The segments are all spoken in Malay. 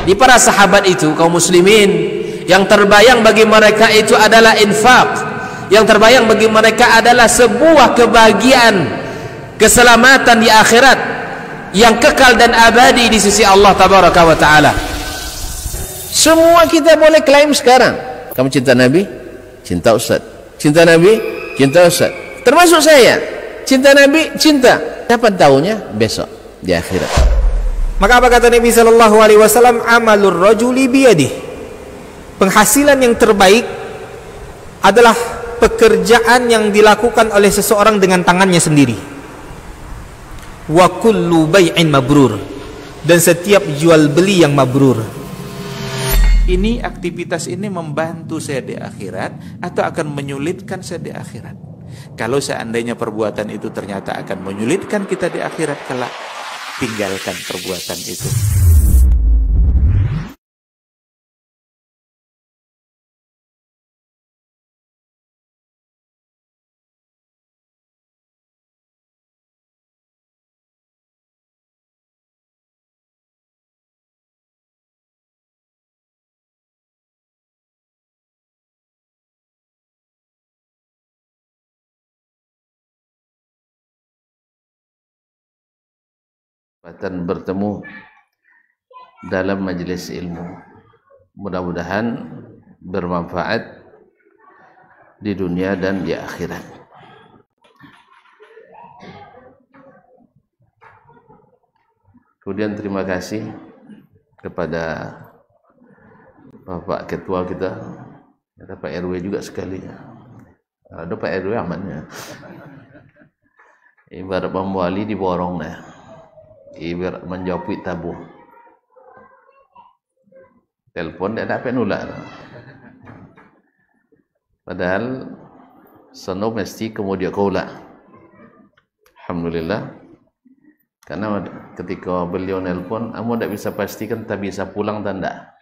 Di para sahabat itu, kaum muslimin, yang terbayang bagi mereka itu adalah infak, yang terbayang bagi mereka adalah sebuah kebahagiaan, keselamatan di akhirat yang kekal dan abadi di sisi Allah tabaraka wa taala. Semua kita boleh klaim sekarang. Kamu cinta Nabi? Cinta Ustaz. Cinta Nabi? Cinta Ustaz. Termasuk saya. Cinta Nabi? Cinta. Kapan tahunya? Besok di akhirat. Maka apa kata Nabi sallallahu alaihi wasallam? Amalur rajuli biyadihi. Penghasilan yang terbaik adalah pekerjaan yang dilakukan oleh seseorang dengan tangannya sendiri. Wa kullu bai'in mabrur, dan setiap jual beli yang mabrur. Ini aktivitas ini membantu saya di akhirat atau akan menyulitkan saya di akhirat? Kalau seandainya perbuatan itu ternyata akan menyulitkan kita di akhirat kelak, tinggalkan perbuatan itu. Bertemu dalam majelis ilmu, mudah-mudahan bermanfaat di dunia dan di akhirat. Kemudian terima kasih kepada Bapak Ketua kita, ada Pak RW juga sekali. Ada Pak RW amannya. Ibarat pemwali di borong dah. Ibarat menjawab tabu. Telepon dia dapat nolak. Padahal sono mesti kemudian kaulah. Alhamdulillah. Karena ketika beliau nelpon, kamu tidak bisa pastikan tak bisa pulang dan tak.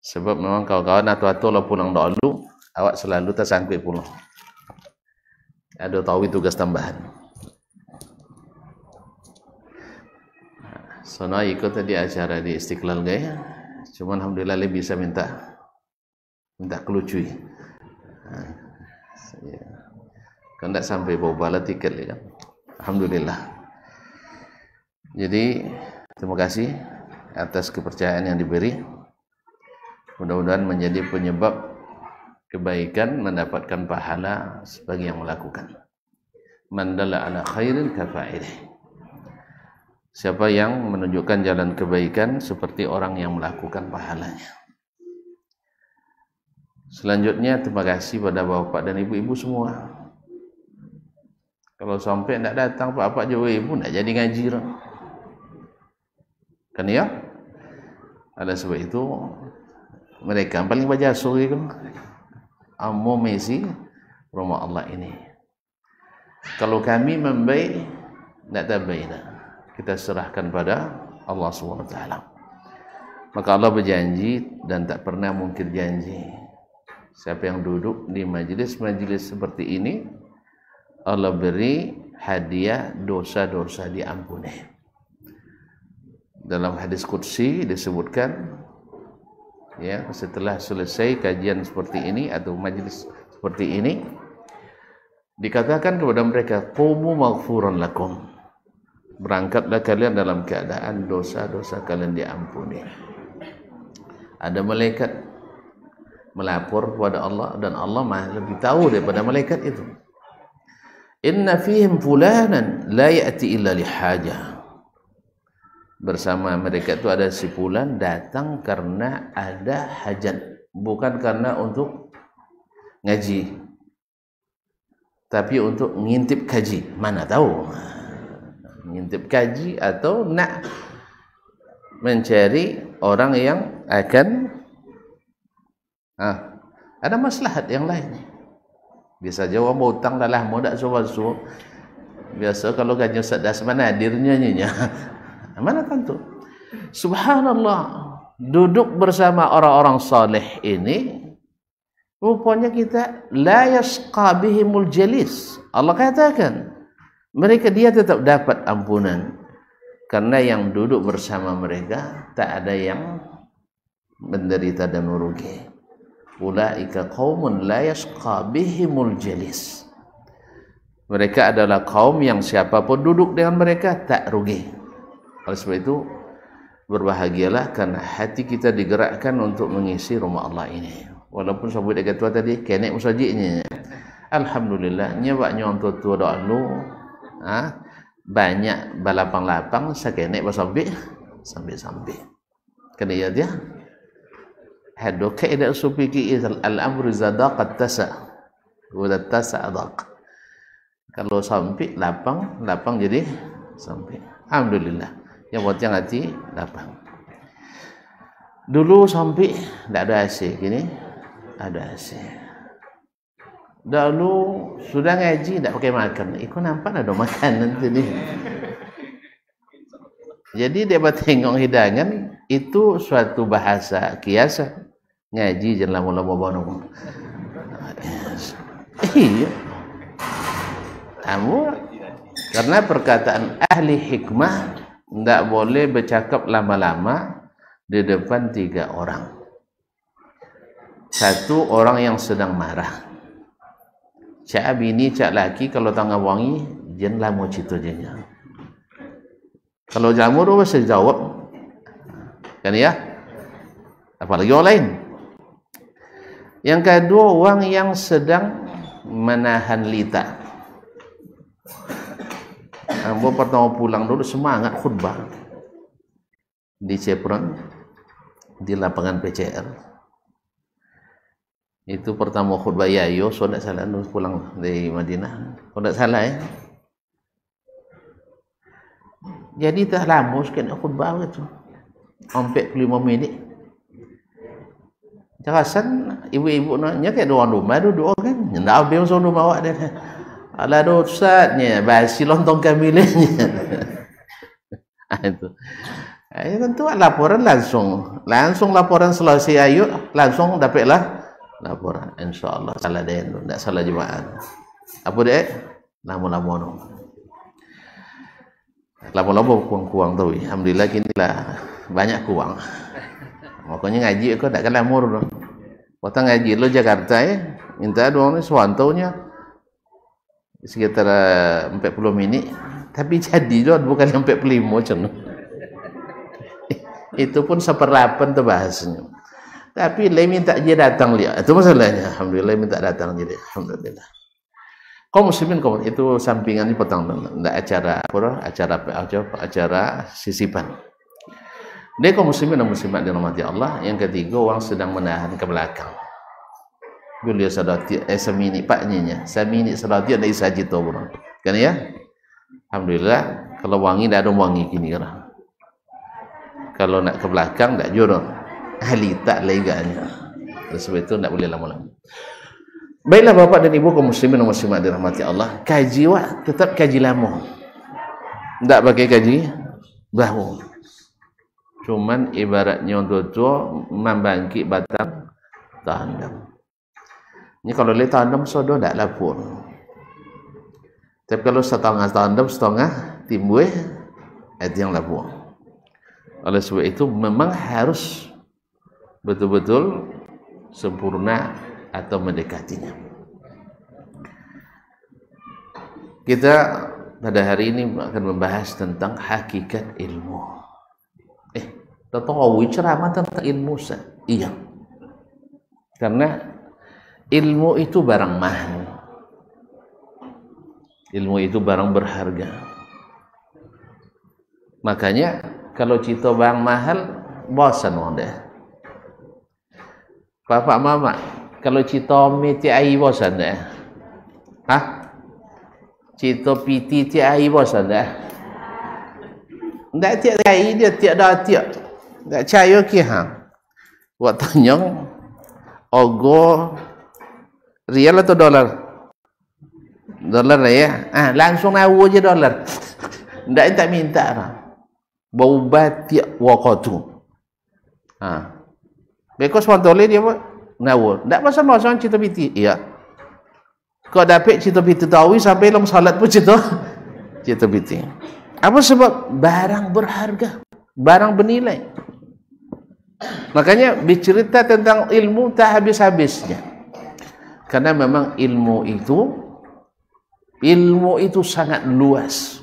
Sebab memang kawan-kawan atau lah pulang dahulu, awak selalu tersangkut pulang. Ada tahu tugas tambahan. Sono ikut tadi acara di Istiqlal gaya, cuman alhamdulillah lebih bisa minta kelucui. Kan tak sampai bawa bala tiket ya. Alhamdulillah. Jadi terima kasih atas kepercayaan yang diberi. Mudah-mudahan menjadi penyebab kebaikan, mendapatkan pahala sebagai yang melakukan. Man dalla ala khairin kafa'ilih. Siapa yang menunjukkan jalan kebaikan seperti orang yang melakukan pahalanya. Selanjutnya terima kasih pada bapak dan ibu-ibu semua. Kalau sampai tidak datang bapak jauh ibu tidak jadi ngaji. Kan ya? Ada sebab itu mereka yang paling berjasa kan. Ammo Messi rumah Allah ini. Kalau kami membaik tidak terbaik. Kita serahkan pada Allah SWT. Maka Allah berjanji dan tak pernah mungkir janji. Siapa yang duduk di majlis-majlis seperti ini, Allah beri hadiah dosa-dosa diampuni. Dalam hadis qudsi disebutkan, ya, setelah selesai kajian seperti ini atau majlis seperti ini, dikatakan kepada mereka, qumu maghfuran lakum. Berangkatlah kalian dalam keadaan dosa-dosa kalian diampuni. Ada malaikat melapor kepada Allah dan Allah lebih tahu daripada malaikat itu. Inna fihim fulanan la ya'ti illa lihajah. Bersama mereka itu ada si fulan datang karena ada hajat, bukan karena untuk ngaji, tapi untuk ngintip kaji. Mana tahu ngintip kaji atau nak mencari orang yang akan ada maslahat yang lain. Bisa jawab mau utang dah lah, mau tak suruh. Biasa kalau gaji Ustaz das mana hadirnya nyinya. Mana tentu. Subhanallah, duduk bersama orang-orang saleh ini rupanya kita la yasqa bihimul jalis. Allah katakan mereka dia tetap dapat ampunan Karena yang duduk bersama mereka tak ada yang menderita dan merugi. Ulaika qaumun la yashqa bihimul jalis. Mereka adalah kaum yang siapapun duduk dengan mereka tak rugi. Oleh sebab itu berbahagialah karena hati kita digerakkan untuk mengisi rumah Allah ini. Walaupun sebut dekat tua tadi kenek musajiknya. Alhamdulillah nyebaknya untuk tua doa lu. Banyak balapang-lapang sakenek basambi sambil kena ya dia hado kaidah supiki al-amru zadaqat tasa wa tasa adaq. Kalau sampai lapang jadi sampai. Alhamdulillah yang buat yang hati lapang. Dulu sampai tidak ada AC, gini ada AC. Dulu sudah ngaji tidak pakai makan. Ikut nampak ada makan nanti nih. Jadi dia tengok hidangan itu suatu bahasa kiasan. Ngaji jangan lama-lama bangun. Iya. Kamu karena perkataan ahli hikmah tidak boleh bercakap lama-lama di depan 3 orang. 1 orang yang sedang marah. Cak bini, cak laki kalau tangan wangi, jangan lama cerita dia. Kalau jamur bisa jawab, kan ya? Apalagi orang lain. Yang kedua, orang yang sedang menahan lidah. Ambo pertama pulang dulu semangat khutbah di Cepron, di lapangan PCR. Itu pertama khutbah Yayo, so tidak salah pulang dari Madinah. Kalau tidak salah ya. Jadi tak lama sikit nak khutbah itu. 45 minit. Jelasan ibu-ibu nanya kayak doang rumah duduk kan. Tidak habis masuk rumah awak dia. Alah dosatnya, basi lontong kamilanya. Itu. Ya tentu laporan langsung laporan selesai ayo langsung dapatlah laporan, insyaAllah salah dia tidak salah jemaah. Apa dia? Lama-lama kuang-kuang tu. Alhamdulillah kini lah banyak kuang. Makanya ngaji aku tak kalah murah. Waktu ngaji lo Jakarta ya, minta doang ni sewantonya sekitar 40 minit. Tapi jadi tu bukan 45 macam tu. Itu pun 1/8 tu bahasanya. Tapi dia minta dia datang lihat. Itu masalahnya. Alhamdulillah minta datang jadi. Alhamdulillah. Kaum muslimin itu sampingan ini petang acara sisipan. Dia kaum muslimin dan muslimat dirahmati Allah. Yang ketiga orang sedang menahan ke belakang. Beliau sadati semini paknya. Semini sadati ada isaji tu orang. Kan ya? Alhamdulillah kalau wangi dah ada wangi kini kan. Kalau nak ke belakang tak jurang. Ahli tak leganya. Sebab itu tak boleh lama-lama. Baiklah bapak dan ibu kaum muslimin dan muslimat dirahmati Allah, kaji tetap kaji lama. Tak pakai kaji baru. Cuman ibaratnya untuk tua membangkit batang tandem. Ini kalau lihat tandem sodo tak lapor. Tapi kalau setengah tandem setengah timbul itu yang lapor. Oleh sebab itu memang harus betul-betul sempurna atau mendekatinya. Kita pada hari ini akan membahas tentang hakikat ilmu. Tahu ceramah tentang ilmu sah? Iya. Karena ilmu itu barang mahal. Ilmu itu barang berharga. Makanya kalau cerita barang mahal, bosan orang dah. Bapak mama, kalau cerita meti air bosan dah. Cerita piti ti air bosan dah. Tak tiap air dia tiap dah tiap. Tak percaya ke Buat tanya ogo rial atau dolar? Dolar lah ya. Langsung nawa je dolar. Tak minta lah. Bau batik wakatu. Because pantole dia buat nawa. Tak pasal-pasal cerita piti. Iya. Kau dapat cerita piti tahu sampai dalam salat pun cerita piti. Apa sebab? Barang berharga, barang bernilai. Makanya bercerita tentang ilmu tak habis-habisnya. Karena memang ilmu itu sangat luas.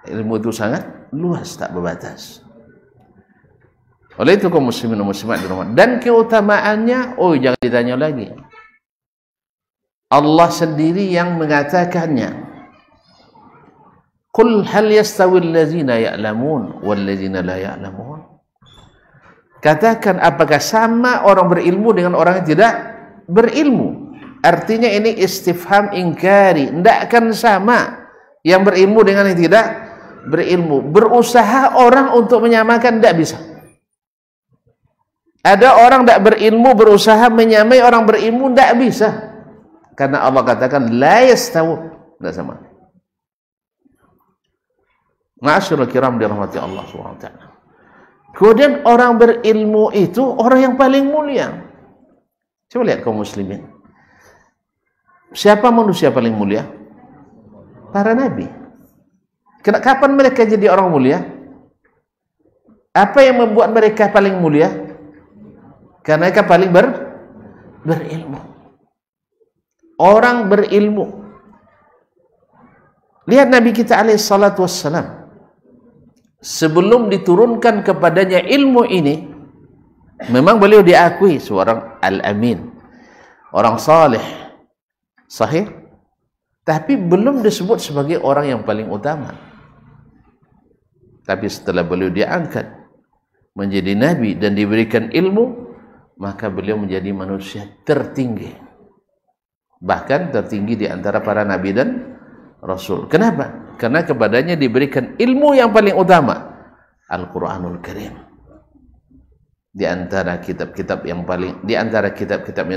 Ilmu itu sangat luas, tak berbatas. Oleh itu kaum muslimin dan muslimat di rumah. Dan keutamaannya, jangan ditanya lagi. Allah sendiri yang mengatakannya. Qul hal yastawi allazina ya'lamun wal ladzina la ya'lamun. Katakan, apakah sama orang berilmu dengan orang yang tidak berilmu? Artinya ini istifham ingkari. Tidak akan sama yang berilmu dengan yang tidak berilmu. Berusaha orang untuk menyamakan, tidak bisa. Ada orang tidak berilmu berusaha menyamai orang berilmu, tidak bisa. Karena Allah katakan la yastawu, tidak sama. Ma'asyiral kiram dirahmati Allah SWT. Kemudian orang berilmu itu orang yang paling mulia. Coba lihat kaum muslimin. Siapa manusia paling mulia? Para nabi. Kapan mereka jadi orang mulia? Apa yang membuat mereka paling mulia? Karena mereka paling berilmu. Orang berilmu. Lihat Nabi kita alaihi salatu wassalam. Sebelum diturunkan kepadanya ilmu ini, memang beliau diakui seorang al-amin, orang saleh, sahih, tapi belum disebut sebagai orang yang paling utama. Tapi setelah beliau diangkat menjadi nabi dan diberikan ilmu, maka beliau menjadi manusia tertinggi, bahkan tertinggi di antara para nabi dan rasul. Kenapa? Karena kepadanya diberikan ilmu yang paling utama, Al-Quranul Karim. Di antara kitab-kitab yang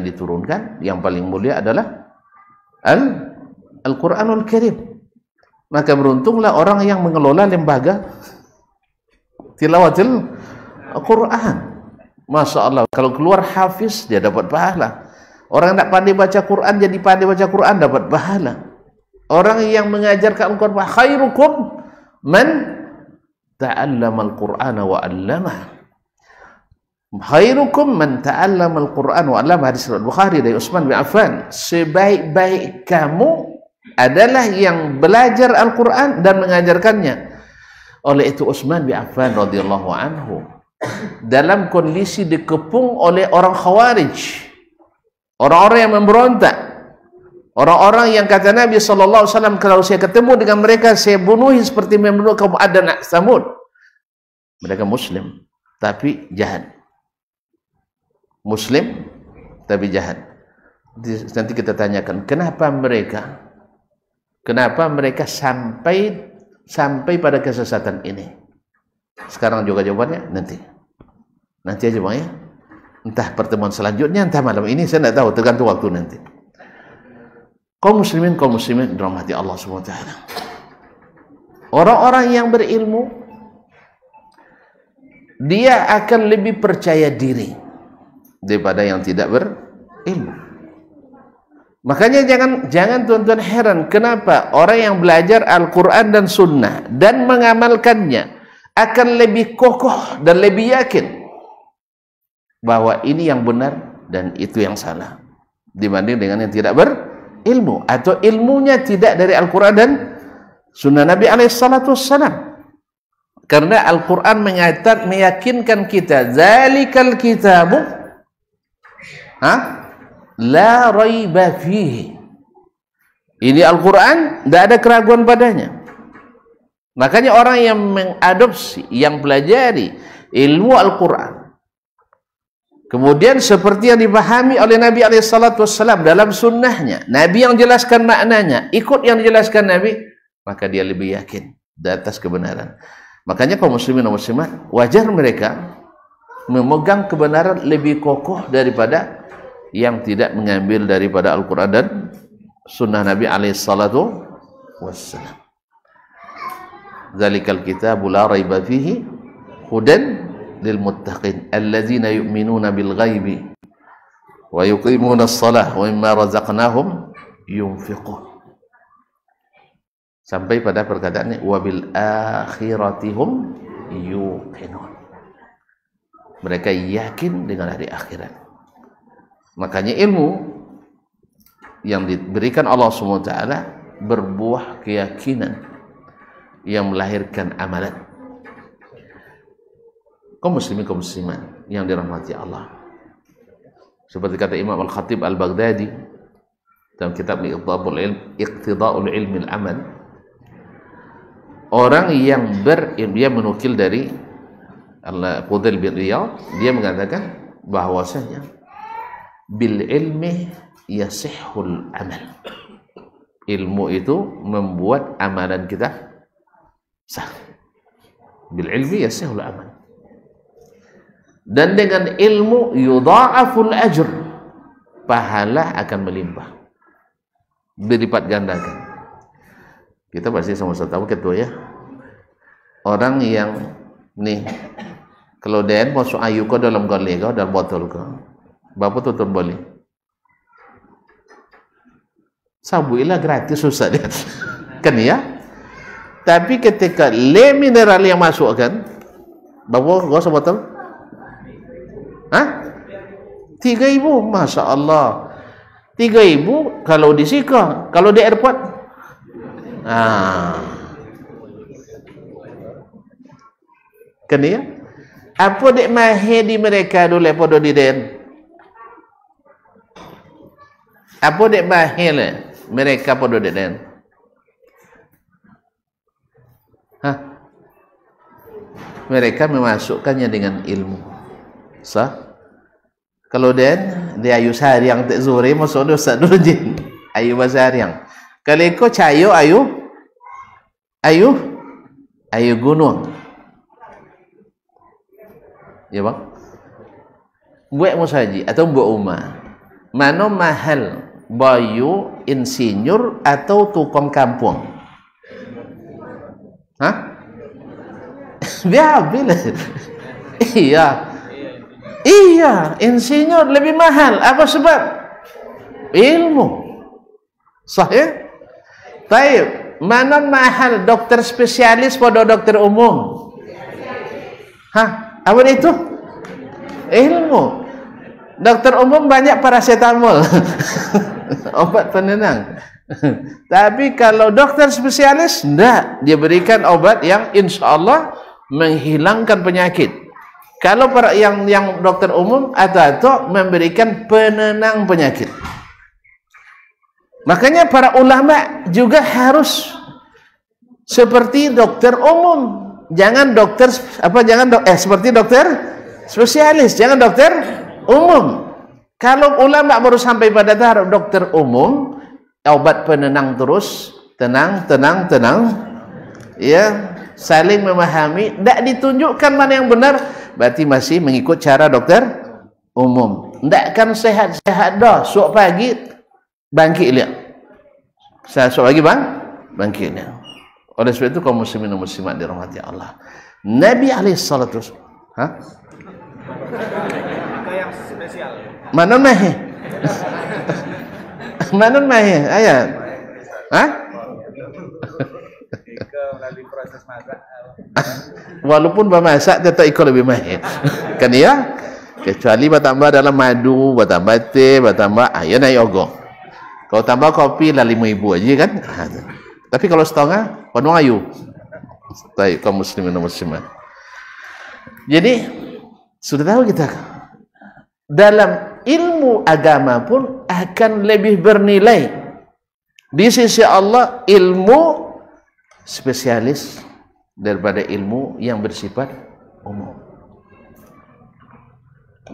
diturunkan, yang paling mulia adalah Al-Quranul Karim. Maka beruntunglah orang yang mengelola lembaga tilawatil Al-Quran. Masya Allah, kalau keluar hafiz dia dapat pahala. Orang yang tak pandai baca Quran jadi pandai baca Quran, dapat pahala. Orang yang mengajarkan Al-Quran, khairukum man ta'allama al-Qur'ana wa 'allamah. Khairukum man ta'allama al-Qur'an wa 'allamah. Hadis riwayat Bukhari dari Utsman bin Affan. Sebaik-baik kamu adalah yang belajar Al-Quran dan mengajarkannya. Oleh itu Utsman bin Affan radhiyallahu anhu dalam kondisi dikepung oleh orang Khawarij, orang-orang yang memberontak, orang-orang yang kata Nabi SAW, kalau saya ketemu dengan mereka, saya bunuhi seperti membunuh kaum Ad dan Samud. Mereka Muslim, tapi jahat. Muslim, tapi jahat. Nanti kita tanyakan, kenapa mereka sampai pada kesesatan ini? Sekarang juga jawabannya nanti aja bang ya. Entah pertemuan selanjutnya, entah malam ini, saya tidak tahu, tergantung waktu nanti. Kaum muslimin dirahmati Allah SWT. Orang-orang yang berilmu, dia akan lebih percaya diri daripada yang tidak berilmu. Makanya jangan tuan-tuan heran kenapa orang yang belajar Al-Quran dan Sunnah dan mengamalkannya akan lebih kokoh dan lebih yakin bahwa ini yang benar dan itu yang salah dibanding dengan yang tidak berilmu atau ilmunya tidak dari Al-Quran dan Sunnah Nabi SAW. Karena Al-Quran meyakinkan kita, zalikal kitabu la raiba fihi. Ini Al-Quran, tidak ada keraguan padanya. Makanya orang yang mengadopsi, yang pelajari ilmu Al-Quran, kemudian seperti yang dipahami oleh Nabi SAW dalam sunnahnya, Nabi yang jelaskan maknanya, ikut yang dijelaskan Nabi, maka dia lebih yakin di atas kebenaran. Makanya kaum muslimin dan muslimat, wajar mereka memegang kebenaran lebih kokoh daripada yang tidak mengambil daripada Al-Quran dan sunnah Nabi SAW. Zalikal kitabu la raiba fihi hudan lil muttaqin allazina yu'minuna bil ghaibi wa yuqimuna as-salah wa mimma razaqnahum yunfiqun. Sampai pada perkataannya wabil akhiratihum yuqinun. Mereka yakin dengan hari akhirat. Makanya ilmu yang diberikan Allah SWT berbuah keyakinan yang melahirkan amalan. Kaum muslimin kaum muslimat yang dirahmati Allah. Seperti kata Imam Al-Khatib Al-Baghdadi dalam kitab Iqtida'ul Ilmi Al-Amal, orang yang dia menukil dari Al-Fudail bin Iyad, dia mengatakan bahwasanya bil ilmi yasihhul amal. Ilmu itu membuat amalan kita sah. Bil ilmi yasihhul amal. Dan dengan ilmu yudha'aful ajr, pahala akan melimpah, berlipat gandakan. Kita pasti sama-sama tahu ketua ya, orang yang nih kalau den masuk ayu kau dalam gole kau dalam botol kau, bapak tutup boleh sabu ilah gratis susah dia kan ya. Tapi ketika le mineral yang masuk kan, bapak kau sebotol 3.000, Masya Allah. 3.000 kalau di Sika, kalau di airport kan ya. Apa dek mahir di mereka dulu apa do di den? Apa dek mahir mereka apa do di den? Mereka memasukkannya dengan ilmu. Sah? Kalau den dia ayu sariang tak zuri masuk dosa dujin. Ayu basariang. Kalau kau cayo ayu gunung. Ya bang, buat musaji atau buat umah, mana mahal bayu insinyur atau tukang kampung? Dia bila iya insinyur lebih mahal. Apa sebab? Ilmu. Sahih? Baik, mana mahal dokter spesialis pada dokter umum? Apa itu? Ilmu. Dokter umum banyak paracetamol, obat penenang. Tapi kalau dokter spesialis, enggak, dia berikan obat yang insya Allah menghilangkan penyakit. Kalau para yang dokter umum atau memberikan penenang penyakit. Makanya para ulama juga harus seperti dokter umum. Jangan dokter seperti dokter spesialis, jangan dokter umum. Kalau ulama baru sampai pada tahap dokter umum, obat penenang terus, tenang, ya, saling memahami, tidak ditunjukkan mana yang benar, berarti masih mengikut cara dokter umum. Tidak kan sehat-sehat dah, suap pagi bangkit lihat, suap pagi bangkit lihat. Oleh sebab itu kaum muslimin dan muslimat dirahmati Allah, Nabi alaihissalatu yang spesial. Mana mahe? Mana mahe? Ayat. Melalui proses masak. Walaupun bermasak tetap ikut lebih mahir. Kan ya? Kecuali bertambah dalam madu, bertambah teh, bertambah ya na yogo. Kalau tambah kopi lah 5.000 aja kan? Tapi kalau setengah, penuh ayu. Baik, kaum muslimin dan muslimat. Jadi sudah tahu kita dalam ilmu agama pun akan lebih bernilai di sisi Allah ilmu spesialis daripada ilmu yang bersifat umum.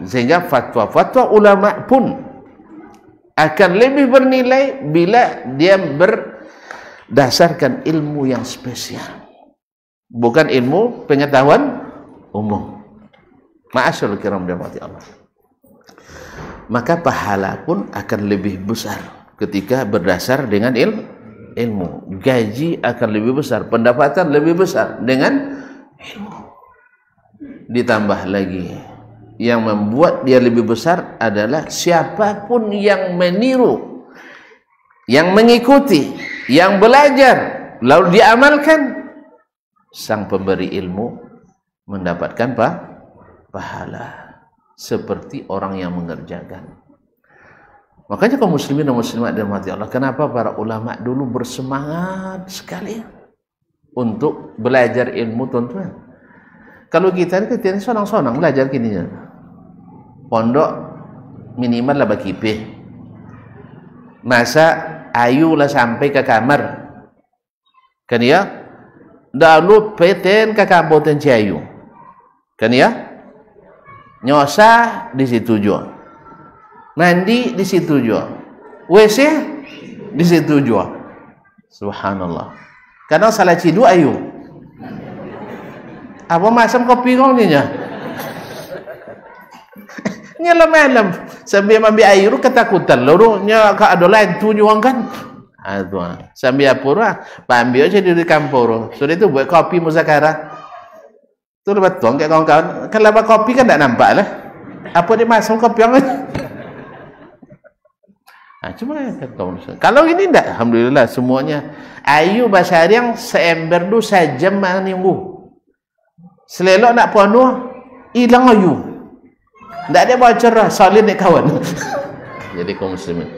Sehingga fatwa-fatwa ulama pun akan lebih bernilai bila dia berdasarkan ilmu yang spesial, bukan ilmu pengetahuan umum. Ma'asyarul kiram dirahmati Allah. Maka pahala pun akan lebih besar ketika berdasar dengan ilmu. Gaji akan lebih besar, pendapatan lebih besar dengan ilmu. Ditambah lagi, yang membuat dia lebih besar adalah siapapun yang meniru, yang mengikuti, yang belajar lalu diamalkan, sang pemberi ilmu mendapatkan pahala seperti orang yang mengerjakan. Makanya kaum muslimin dan muslimat dirahmati Allah, kenapa para ulama dulu bersemangat sekali untuk belajar ilmu, tuan-tuan. Kalau kita ini sonang-sonang belajar gini ya. Pondok minimal lah bakipih. Masa ayu lah sampai ke kamar. Kan ya? Dalu peten ke kamboten ciayu. Kan ya? Nyosa di situ juga. Mandi di situ juga. WC di situ juga. Subhanallah. Karena salah cidu ayu. Apa masam kopi kau ni nya? Nyala malam sambil ambil air ketakutan loro nya ka ada lain tu nyuang kan. Aduh, sambil apura, ambil aja di kampung. Sudah itu buat kopi muzakarah. Tu betul kayak kawan-kawan. Kalau kopi kan tak nampak lah. Apa dia masam kopi yang cuma kalau ini tidak, alhamdulillah semuanya. Ayu bahasa yang seember tu sejam menunggu. Selelok nak penuh, hilang ayu. Tak ada bocor lah, salin nak kawan. Jadi kaum muslimin,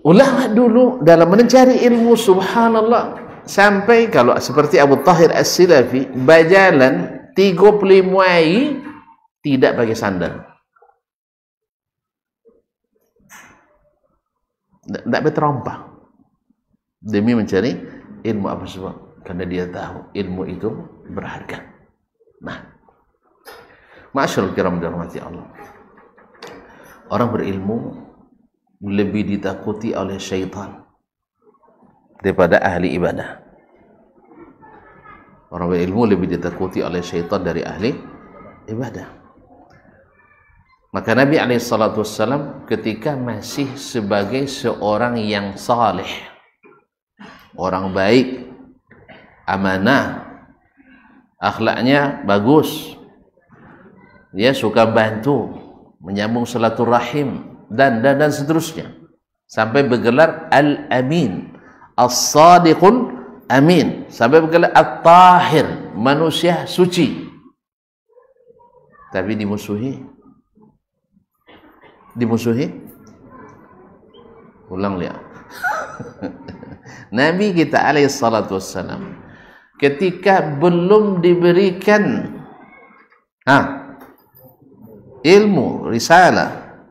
ulama dulu dalam mencari ilmu, subhanallah, sampai kalau seperti Abu Tahir As-Silafi, berjalan 35 hari tidak pakai sandal. Tak berterompah demi mencari ilmu. Apa sebab? Karena dia tahu ilmu itu berharga. Nah, ma'asyiral kiram dirahmati Allah, orang berilmu lebih ditakuti oleh syaitan daripada ahli ibadah. Orang berilmu lebih ditakuti oleh syaitan dari ahli ibadah. Maka Nabi SAW ketika masih sebagai seorang yang saleh, orang baik, amanah, akhlaknya bagus, dia suka bantu, menyambung silaturahim dan seterusnya, sampai bergelar Al-Amin, As-Sadiqul Amin, sampai bergelar At-Tahir, manusia suci. Tapi dimusuhi. Ulang lihat. Nabi kita alaihi salatu wassalam ketika belum diberikan ilmu risalah,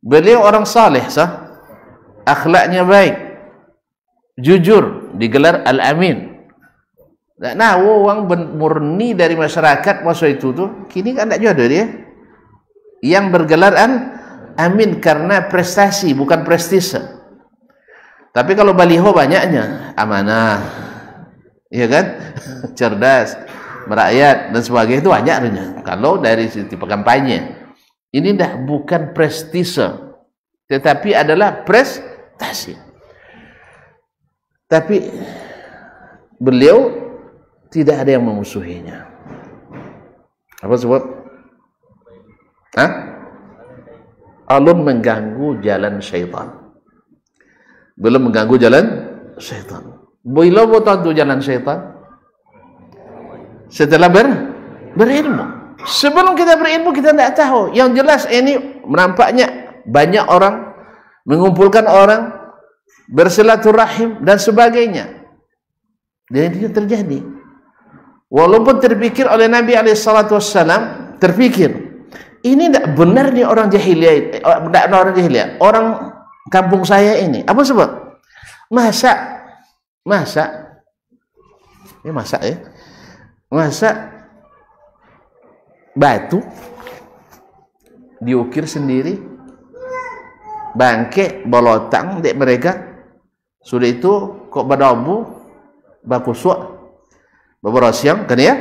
beliau orang saleh sah, akhlaknya baik, jujur, digelar Al-Amin. Nah, orang murni dari masyarakat masa itu tuh, kini kan tak jodoh dia yang bergelar Al-Amin karena prestasi, bukan prestise. Tapi kalau baliho banyaknya, amanah, iya kan, cerdas, merakyat dan sebagainya, itu banyaknya. Kalau dari tipe kampanye, ini dah bukan prestise, tetapi adalah prestasi. Tapi beliau tidak ada yang memusuhinya. Apa sebab? Alun mengganggu jalan syaitan. Belum mengganggu jalan syaitan. Bila betul jalan syaitan? Setelah berilmu. Sebelum kita berilmu kita tidak tahu. Yang jelas ini menampaknya banyak orang, mengumpulkan orang, bersilaturahim dan sebagainya. Dan itu terjadi. Walaupun terpikir oleh Nabi SAW, terpikir ini tidak benar nih orang jahiliyah, orang kampung saya ini. Apa sebab? Masa batu diukir sendiri, bangke bolotang dek mereka. Sudah itu kok badabu, bakusuk, beberosiang kan ya?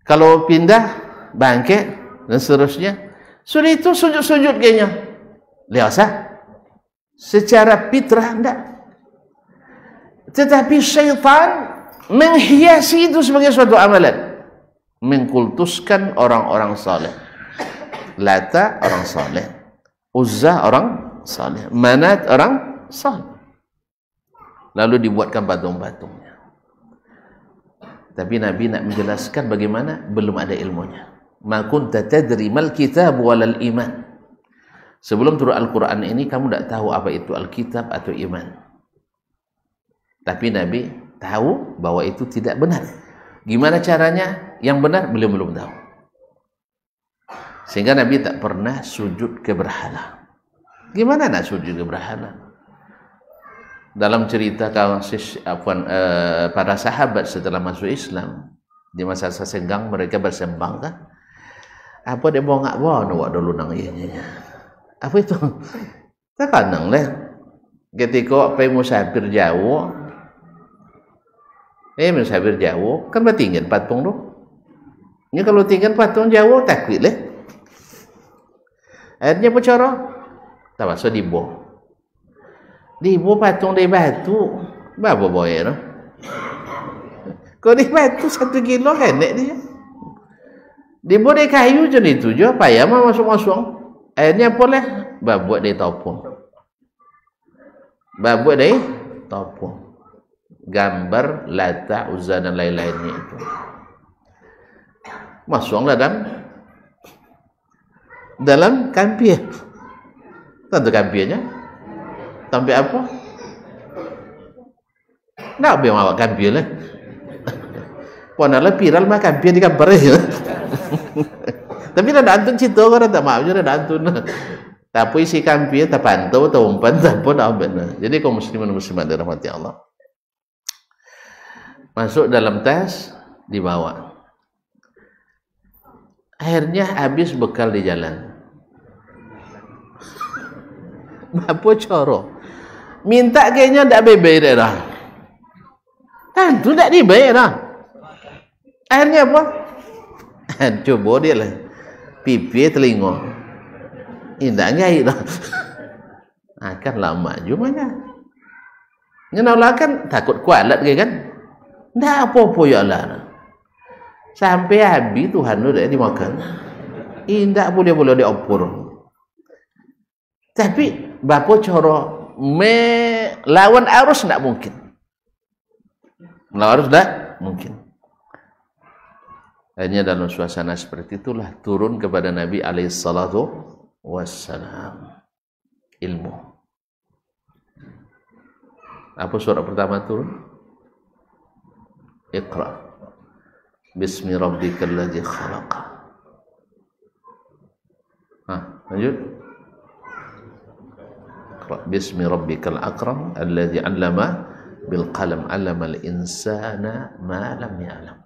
Kalau pindah bangke dan seterusnya, sudah itu sujud-sujud kayaknya. Liasa secara fitrah enggak. Tetapi syaitan menghiasi itu sebagai suatu amalan, mengkultuskan orang-orang saleh. Lata orang saleh, Uzza orang saleh, Manat orang saleh. lalu dibuatkan patung-patungnya. Tapi Nabi nak menjelaskan bagaimana, belum ada ilmunya. Ma kunta tadri mal kitab walal iman. Sebelum turun Al-Quran ini kamu tak tahu apa itu Alkitab atau iman. Tapi Nabi tahu bahwa itu tidak benar. Gimana caranya yang benar, beliau belum tahu. Sehingga Nabi tak pernah sujud ke berhala. Gimana nak sujud ke berhala? Dalam cerita para sahabat setelah masuk Islam, di masa senggang mereka bersembang kan? Apa dia bongak-bongak nak dulu nang ianya? Apa itu? Tak kanang lah. Ketika pergi musafir jauh, musafir jauh, kan bertinggal patung tu. Ini kalau tinggal patung jauh, takwil lah. Akhirnya bercara, tak masuk dibuh. Dibuh patung dari batu, berapa boy tu? Kalau di batu 1 kilo henek dia. Dibuh dari kayu je itu je, payah mah masuk-masuk. Akhirnya boleh buat dari topong. Buat dari topong. Gambar Lata, Uzza dan lain-lainnya itu. Masuklah dalam kampir. Tentu kampirnya. Sampai apa? Nak biar awak kampir lah. Puanalah viral mah kampir di kampar ya. Tapi ada antun cerita orang tak maaf je ada antun. Tapi si kampir tak pantau tak umpan tak pun tak benar. Jadi kaum muslimin muslimat dirahmati Allah. Masuk dalam tas dibawa. Akhirnya habis bekal di jalan. Apa cara? Minta kayaknya tak bebek dah. Tentu tak dibayar dah. Akhirnya apa? Coba dia lah. Pipi telinga. Indahnya itu. Akan lama juga. Ngenaulah kan takut kualat ke kan? Tak apa-apa ya Allah. Sampai habis Tuhan tu dah dimakan. Indah boleh-boleh diopor. Tapi bapa cara melawan arus tak mungkin. Melawan arus tak mungkin. Hanya dalam suasana seperti itulah turun kepada Nabi alaihissalatu wassalam ilmu. Apa surah pertama turun? Iqra bismi rabbikal ladzi khalaq. Lanjut. Iqra bismi rabbikal akram alladzi 'allama bil qalam 'allamal insana ma lam ya'lam.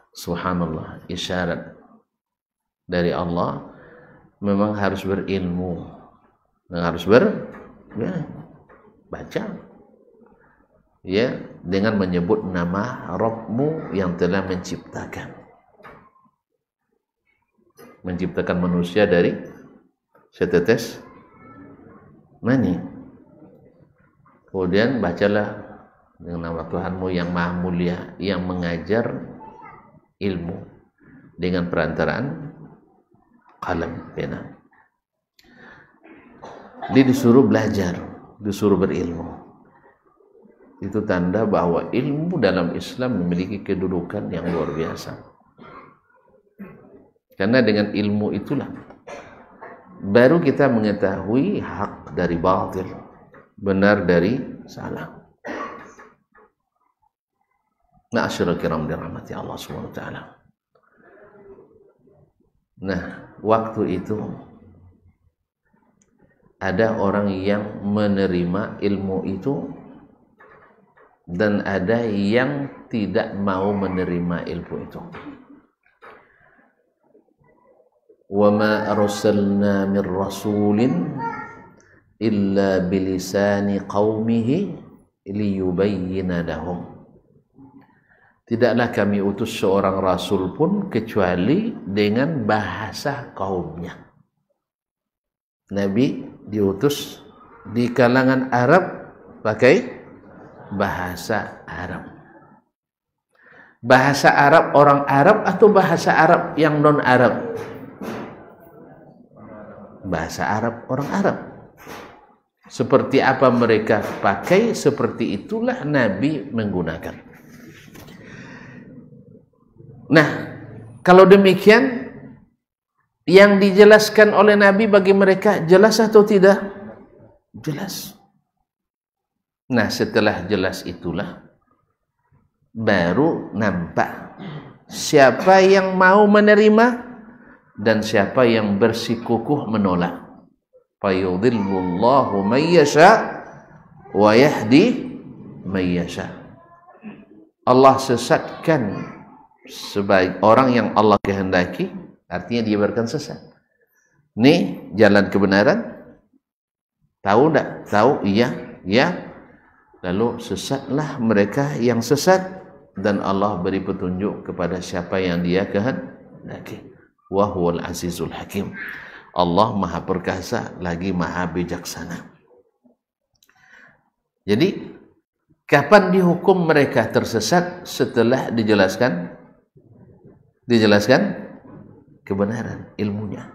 Subhanallah, isyarat dari Allah memang harus berilmu, harus baca, ya, dengan menyebut nama Rabbmu yang telah menciptakan manusia dari setetes mani. Kemudian bacalah dengan nama Tuhanmu yang maha mulia, yang mengajar ilmu dengan perantaraan qalam, pena. Dia disuruh belajar, disuruh berilmu. Itu tanda bahwa ilmu dalam Islam memiliki kedudukan yang luar biasa. Karena dengan ilmu itulah baru kita mengetahui hak dari batil, benar dari salah. Ma'asyiral kiram dirahmati Allah Subhanahu wa taala. Nah, waktu itu ada orang yang menerima ilmu itu dan ada yang tidak mau menerima ilmu itu. Wa ma arsalna mir rasulin illa bilisani qaumihi liyubayyana lahum. Tidaklah kami utus seorang rasul pun kecuali dengan bahasa kaumnya. Nabi diutus di kalangan Arab pakai bahasa Arab. Bahasa Arab orang Arab atau bahasa Arab yang non-Arab? Bahasa Arab orang Arab. Seperti apa mereka pakai, seperti itulah Nabi menggunakan. Nah, kalau demikian, yang dijelaskan oleh Nabi bagi mereka jelas atau tidak? Jelas. Nah, setelah jelas itulah baru nampak siapa yang mau menerima dan siapa yang bersikukuh menolak. Fayudhillullahu man yasha wa yahdi man yasha. Allah sesatkan sebaik orang yang Allah kehendaki, artinya dia biarkan sesat. Nih jalan kebenaran, tahu tak? Tahu? Iya, ya. Lalu sesatlah mereka yang sesat, dan Allah beri petunjuk kepada siapa yang dia kehendaki. Wa huwal azizul hakim. Allah maha perkasa lagi maha bijaksana. Jadi kapan dihukum mereka tersesat? Setelah dijelaskan kebenaran ilmunya.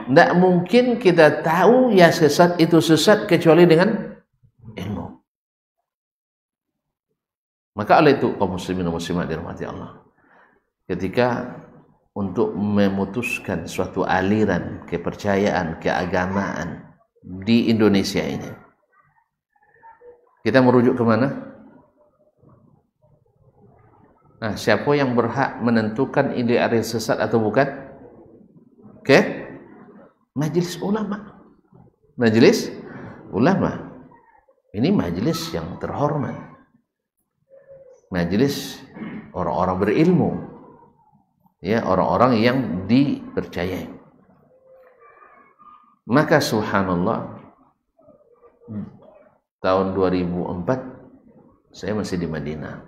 Tidak mungkin kita tahu ya sesat itu sesat kecuali dengan ilmu. Maka oleh itu kaum muslimin dan muslimat dirahmati Allah, ketika untuk memutuskan suatu aliran kepercayaan, keagamaan di Indonesia ini, kita merujuk ke mana? Nah, siapa yang berhak menentukan ini aliran sesat atau bukan? Oke? Majelis ulama. Majelis ulama. Ini majelis yang terhormat. Majelis orang-orang berilmu. Ya, orang-orang yang dipercayai. Maka subhanallah, tahun 2004 saya masih di Madinah,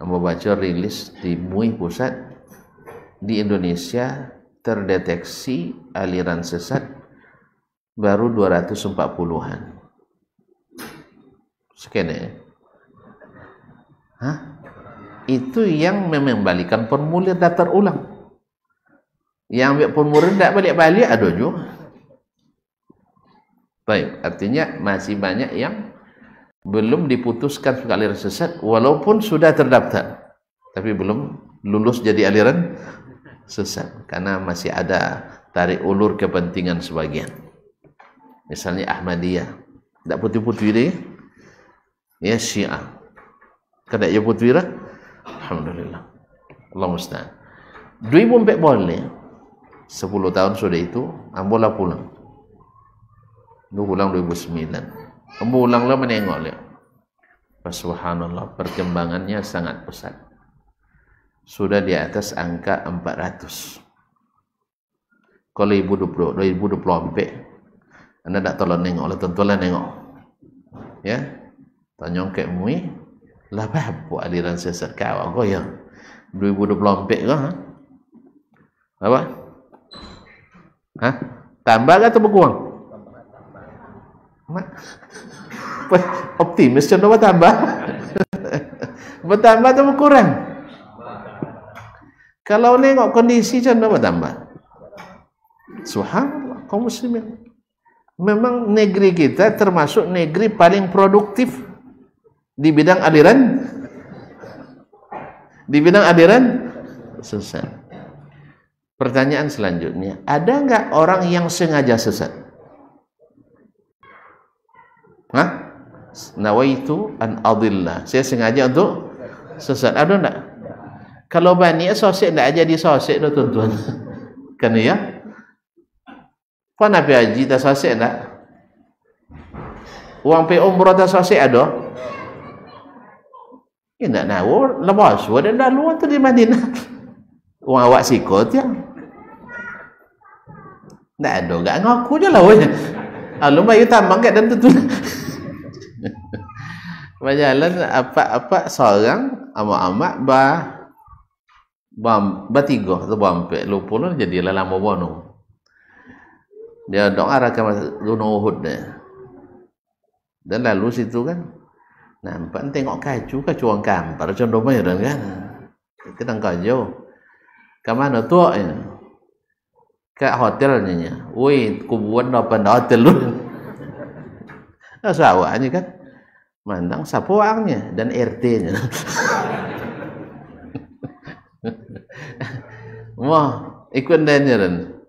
membaca rilis di MUI pusat, di Indonesia terdeteksi aliran sesat baru 240-an. Sekian ya. Hah? Itu yang mengembalikan formulir daftar ulang. Yang ambil formulir tidak balik-balik ada juga. Baik, artinya masih banyak yang belum diputuskan sebagai aliran sesat walaupun sudah terdaftar, tapi belum lulus jadi aliran sesat karena masih ada tarik ulur kepentingan sebagian. Misalnya Ahmadiyah, tidak putih-putih deh. Ya Syiah. Kada ya putih dah. Alhamdulillah. Allah musta'an. 2004 boleh. 10 tahun sudah itu, ambola pulang. Pulang 2009. Ambo ulang lah menengok dia. Subhanallah, perkembangannya sangat pesat. Sudah di atas angka 400. Kalau 2024, Anda tak tolong nengok lah, tentulah nengok. Ya, tanyong ke MUI, lah apa aliran sesat kau aku ya 2024 ke ha? Apa? Hah? Tambah atau berkurang? Optimis contoh bertambah. Bertambah atau berkurang? Kalau nengok kondisi contoh bertambah. Subhanallah, kaum muslimin. Memang negeri kita termasuk negeri paling produktif di bidang aliran sesat. Pertanyaan selanjutnya, ada enggak orang yang sengaja sesat? Hah? Nawaitu an adillah. Saya sengaja untuk sesat. Ada enggak? Kalau banyak sosek enggak jadi sosek dah tuan-tuan. Kan ya? Apa Nabi Haji tak sosek enggak? Uang pe umrah tak sosek ada? Ya enggak tahu, lepas sudah dah luar tu di Madinah. Uang awak sikot ya. Enggak ada, enggak ngaku je lah weh. Lalu bayu tambang kat dan tu. Berjalan apa seorang amak-amak tiga tu bampek lupa lah jadi lama bonong. Dia doa arah ke Gunung Uhud dia. Dan lalu situ kan nampak tengok kacu orang kampar condong merah kan. Kita tangkap jauh. Ke mana tu ya? Ke hotelnya. Woi, kubuan apa hotel lu. Sawahnya kan. Mandang sapuangnya dan RT-nya. Wah, ikut danyaran.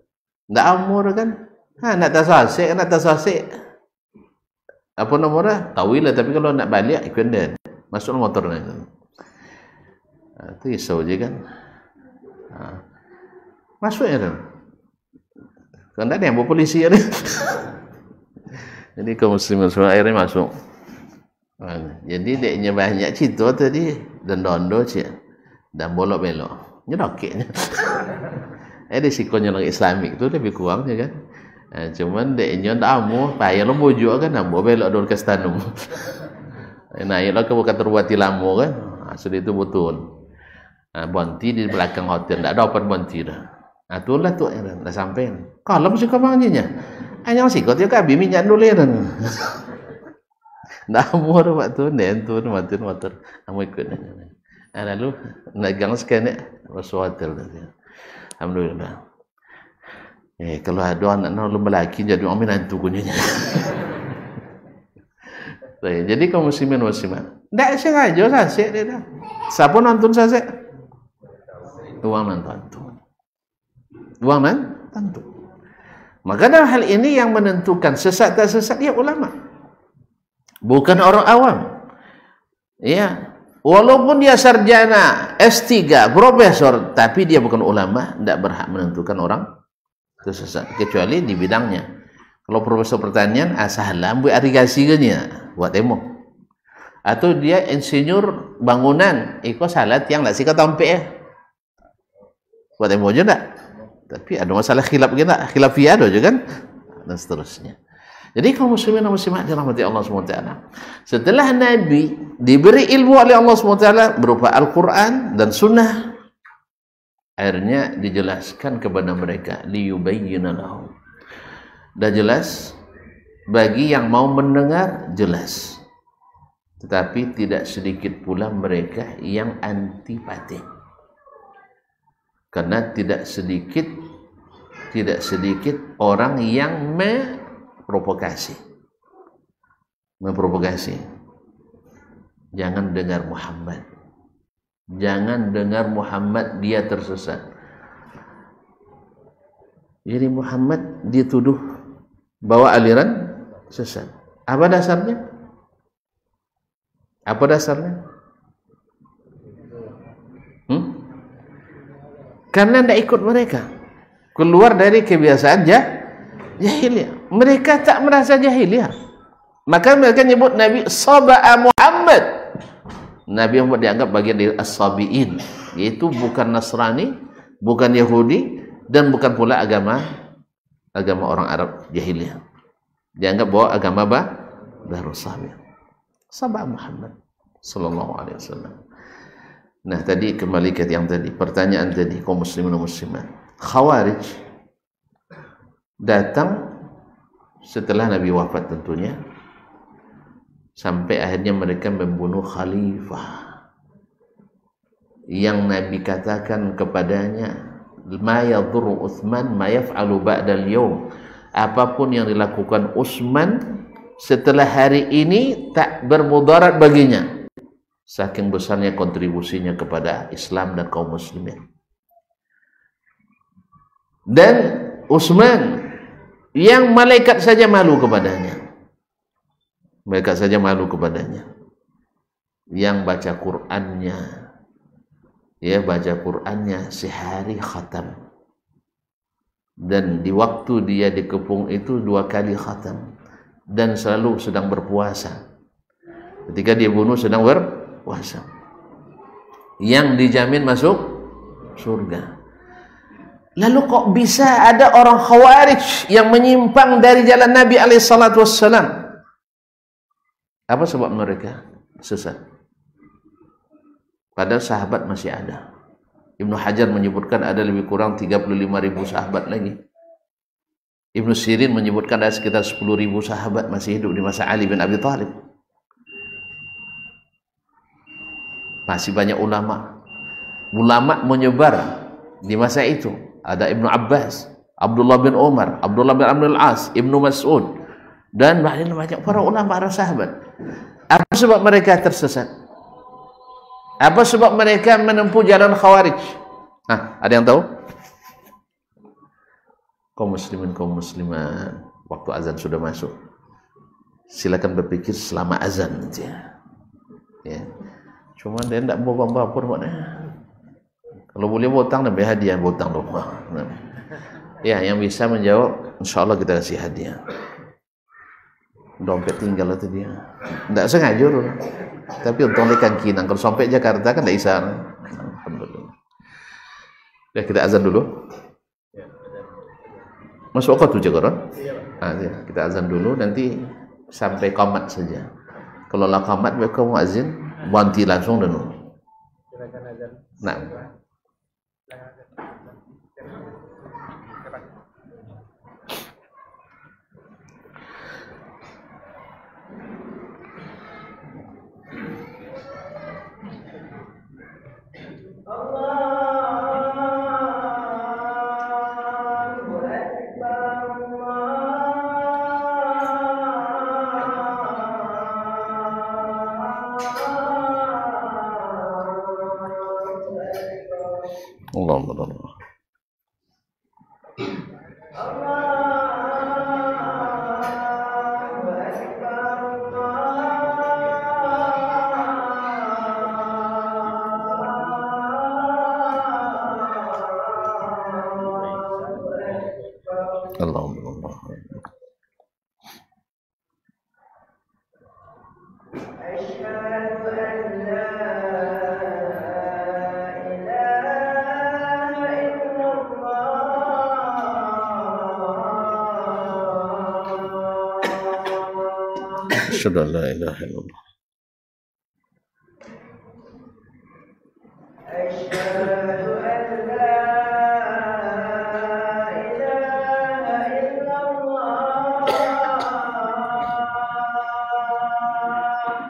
Ndak amur kan? Nak tasasik, Apa nomornya? Tahu lah, tapi kalau nak balik ikut dan masuk motornya. Itu risau je kan. Masuk ya kan. Kan ada yang bawa polisi ada. Jadi kaum muslimin semua akhirnya masuk. Jadi deknya banyak cerita tadi dan dondo cik dan bolok-belok nyedokeknya. Risikonya orang Islamik tu lebih kurang je kan. Cuman deknya tak amu payah lo bujuk kan ambo belok dulu ke stanum. Naiklah ke bukan terbuati lama kan. Sudah itu betul. Bonti di belakang hotel tak dapat bonti dah. Itulah tu dah sampai. Kalau mesti kau manginya. Hanya masih kau tiap kali minyak dulu ya dan. Dah umur waktu nentu motor kamu ikut. Lalu nagang sekian masuk hotel tadi. Alhamdulillah. Kalau ada anak lu lelaki jadi orang menantu kunyanya. Jadi kaum muslimin muslimat, ndak sengaja sasek dia dah. Siapa nonton sasek? Uang nonton. Maka dalam hal ini yang menentukan sesat tak sesat dia ulama. Bukan orang awam. Ya, walaupun dia sarjana, S3, profesor, tapi dia bukan ulama, tidak berhak menentukan orang tersesat kecuali di bidangnya. Kalau profesor pertanian, asahlah buat irigasi nya, buat demo. Atau dia insinyur bangunan, ikut salat yang tak sikat tampe buat demo je tak? Tapi ada masalah khilafiyah ada je kan? Dan seterusnya. Jadi kaum muslimin dan muslimat dirahmati Allah SWT, setelah Nabi diberi ilmu oleh Allah SWT berupa Al-Quran dan Sunnah, akhirnya dijelaskan kepada mereka liyubayyina lahum. Dah jelas bagi yang mau mendengar, jelas. Tetapi tidak sedikit pula mereka yang antipatik. Karena tidak sedikit orang yang memprovokasi. Jangan dengar Muhammad. Jangan dengar Muhammad, dia tersesat. Jadi Muhammad dituduh bawa aliran sesat. Apa dasarnya? Karena tidak ikut mereka. Keluar dari kebiasaan jahiliyah. Mereka tak merasa jahiliyah. Maka mereka nyebut Nabi Saba'a Muhammad. Nabi yang dianggap bagian dari As-Sabi'in, yaitu bukan Nasrani, bukan Yahudi, dan bukan pula agama orang Arab jahiliyah. Dianggap bahwa agama Baru Sabi'. Saba'a Muhammad sallallahu alaihi wasallam. Nah, tadi kembali ke yang tadi, pertanyaan tadi, kaum muslimin dan muslimat. Khawarij datang setelah Nabi wafat tentunya, sampai akhirnya mereka membunuh khalifah yang Nabi katakan kepadanya, ma yadurru Utsman ma yaf'alu ba'dal yawm. Apapun yang dilakukan Utsman setelah hari ini tak bermudarat baginya. Saking besarnya kontribusinya kepada Islam dan kaum muslimin. Dan Utsman yang malaikat saja malu kepadanya. Malaikat saja malu kepadanya. Yang baca Qur'annya, baca Qur'annya sehari khatam. Dan di waktu dia dikepung itu 2 kali khatam. Dan selalu sedang berpuasa. Ketika dia bunuh sedang berpuasa. Yang dijamin masuk surga. Lalu kok bisa ada orang Khawarij yang menyimpang dari jalan Nabi SAW? Apa sebab mereka sesat? Padahal sahabat masih ada. Ibnu Hajar menyebutkan ada lebih kurang 35.000 sahabat lagi. Ibnu Sirin menyebutkan ada sekitar 10.000 sahabat masih hidup di masa Ali bin Abi Thalib. Masih banyak ulama menyebar di masa itu. Ada Ibnu Abbas, Abdullah bin Umar, Abdullah bin Amr al-As, Ibnu Mas'ud, dan banyak para ulama, para sahabat. Apa sebab mereka tersesat? Apa sebab mereka menempuh jalan khawarij? Ada yang tahu? Kaum muslimin, kaum muslimat, waktu azan sudah masuk. Silakan berpikir selama azan ya. Cuma dia tidak mau bapur maknanya. Kalau boleh botang lebih hadiah botang rumah. Ya, yang bisa menjawab insyaallah kita kasih hadiah. Dompet tinggal itu dia. Tidak sengaja loh. Tapi untung lekan kinang. Kalau sampai Jakarta kan tidak bisa. Alhamdulillah. Ya, kita azan dulu. Masuk waktu tuh Jakarta? Ya, kita azan dulu, nanti sampai qamat saja. Kalau lah qamat mereka muazzin ganti langsung dulu. Nah. Allah. Asyhadu an la ilaha illallah.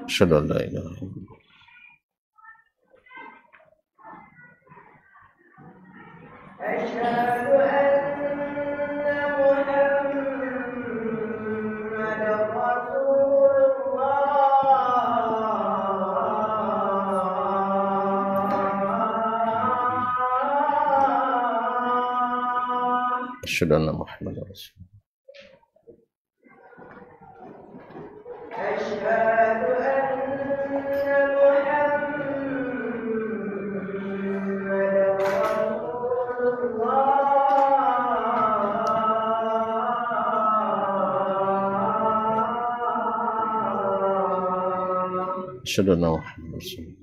Asyhadu an la ilaha illallah. Asyhadu anna Muhammadar Rasulullah. Asyhadu anna Muhammadar Rasulullah.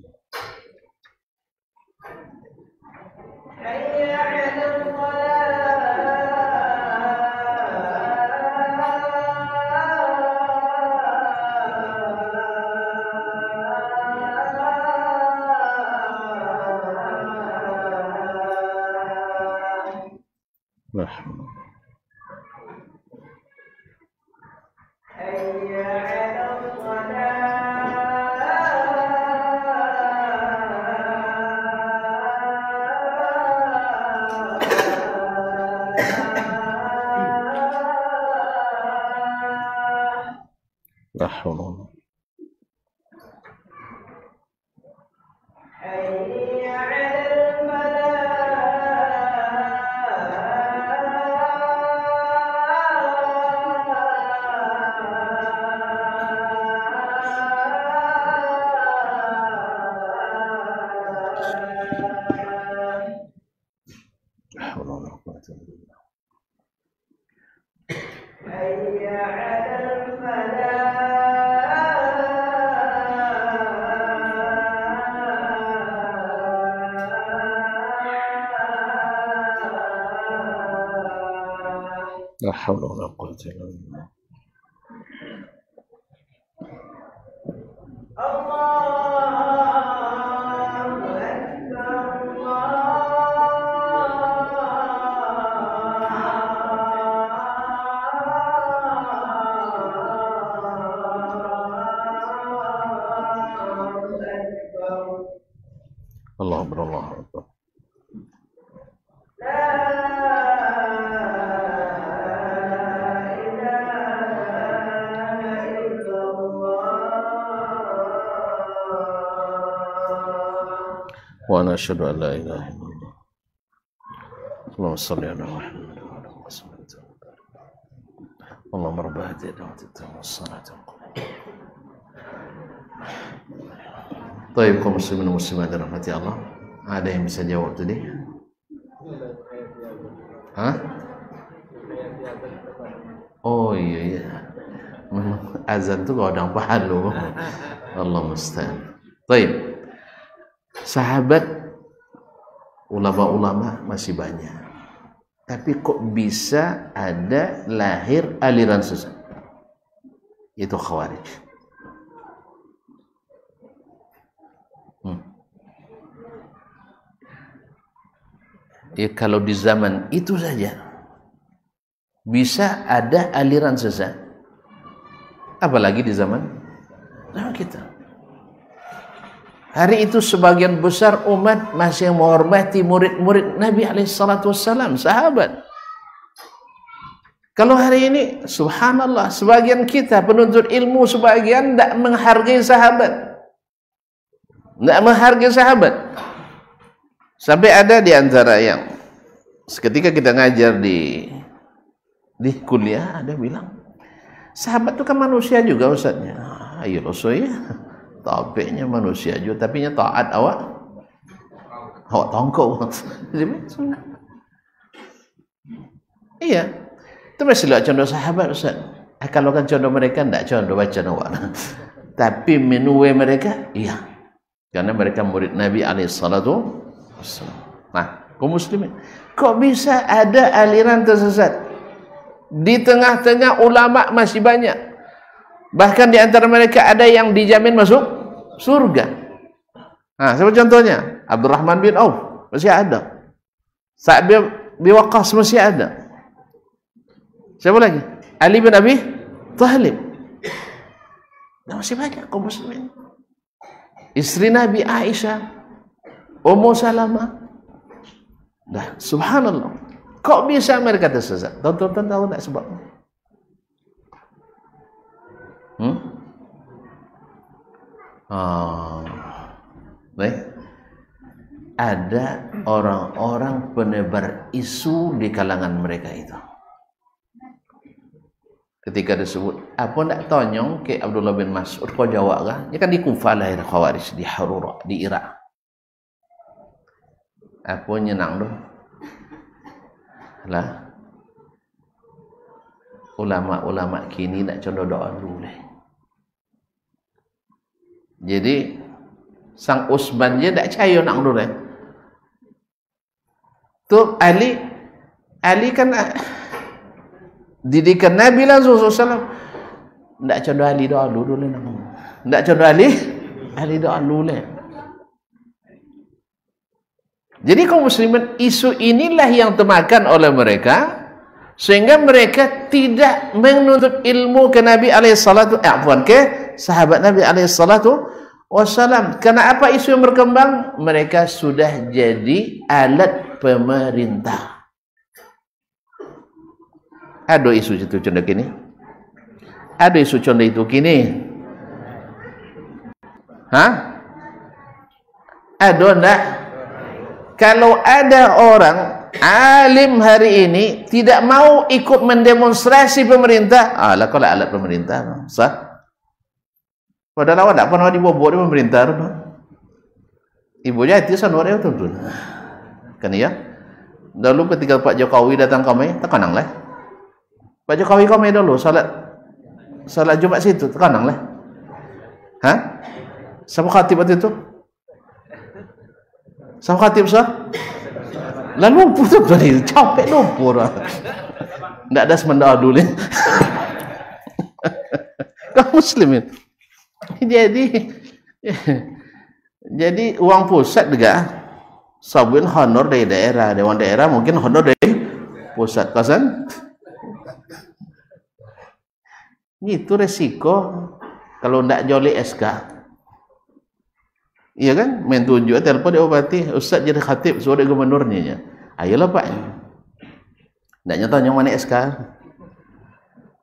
La haula wala quwwata illa billah. Allahu akbar, Allahu akbar. wa nashhadu an la ilaha illallah. Allahumma shalli ala Muhammad wa ala ali Muhammad. Allahumma rabb hadhihi ad-da'wati at-tammah was-salati Taib kaum muslimin muslimat dirahmati Allah. Ada yang bisa jawab tadi? Hah? Oh iya. Memang azan tu kadang pahalu. Allah musta'an. Taib. Sahabat, ulama-ulama masih banyak. Tapi kok bisa ada lahir aliran sesat? Itu Khawarij. Ya, kalau di zaman itu saja bisa ada aliran sesat, apalagi di zaman kita. Hari itu sebagian besar umat masih menghormati murid-murid Nabi SAW, sahabat. Kalau hari ini, subhanallah, sebagian kita penuntut ilmu sebagian tidak menghargai sahabat, tidak menghargai sahabat. Sampai ada di antara yang seketika kita ngajar di kuliah, ada bilang, sahabat itu kan manusia juga Ustaznya. Ayo Rasul ya, tabi'nya manusia juga, tapi nya taat awak tongkol. Iya, itu masih lihat contoh sahabat Ustaz. Kalau kan contoh mereka tidak contoh baca awak. Tapi menuwe mereka, iya, karena mereka murid Nabi SAW. Nah, kaum muslimin, kok bisa ada aliran tersesat? Di tengah-tengah ulama masih banyak. Bahkan di antara mereka ada yang dijamin masuk surga. Nah, siapa contohnya? Abdurrahman bin Auf masih ada. Sa'ad bin Waqqas masih ada. Siapa lagi? Ali bin Abi Thalib. Nah, masih banyak kaum muslimin. Istri Nabi Aisyah, Ummu Salamah. Dah, subhanallah. Kok bisa mereka tersesat? Tonton tahu tak sebabnya? Baik. Ada orang-orang penebar isu di kalangan mereka itu. Ketika disebut, apa nak tonyong ke Abdullah bin Mas'ud, kau jawab kah? Dia kan di Kufah lahir Khawarij, di Harura, di Irak. Apa nyenang tu? Lah, ulama-ulama kini nak contoh doa dulu leh. Jadi sang Utsman dia tak percaya nak dulu leh. Tu Ali kan didikan Nabi langsung SAW. Tak contoh Ali doa dulu leh. Tak contoh Ali doa dulu leh. Jadi kaum muslimin, isu inilah yang termakan oleh mereka sehingga mereka tidak menuntut ilmu ke Nabi ke sahabat Nabi SAW. Karena apa isu yang berkembang? Mereka sudah jadi alat pemerintah. Ada isu itu contoh kini. Ada isu contoh itu kini. Hah? Ada enggak? Kalau ada orang alim hari ini tidak mau ikut mendemonstrasi pemerintah, alah kalau alat pemerintah, sah. Padahal awak tak pernah dibobok di pemerintah. Ibu jati sanore tu. Kan ya? Dulu ketika Pak Jokowi datang kami, tekanang lah. Pak Jokowi kami dulu salat Jumat situ, tekanang lah. Hah? Siapa khatib waktu itu? Sama khatib sah? Lalu lumpur tu tadi, capek lumpur. Tak ada semendah dulu. Kaum muslimin. Jadi uang pusat juga sabun honor dari daerah, dewan daerah mungkin honor dari pusat, kasan? Itu resiko kalau tidak joli SK. Iya kan? Main tunjuk, telepon diobati, Ustaz jadi khatib, suruh gubernurnya. Ayolah Pak. Tak nyata yang mana SK.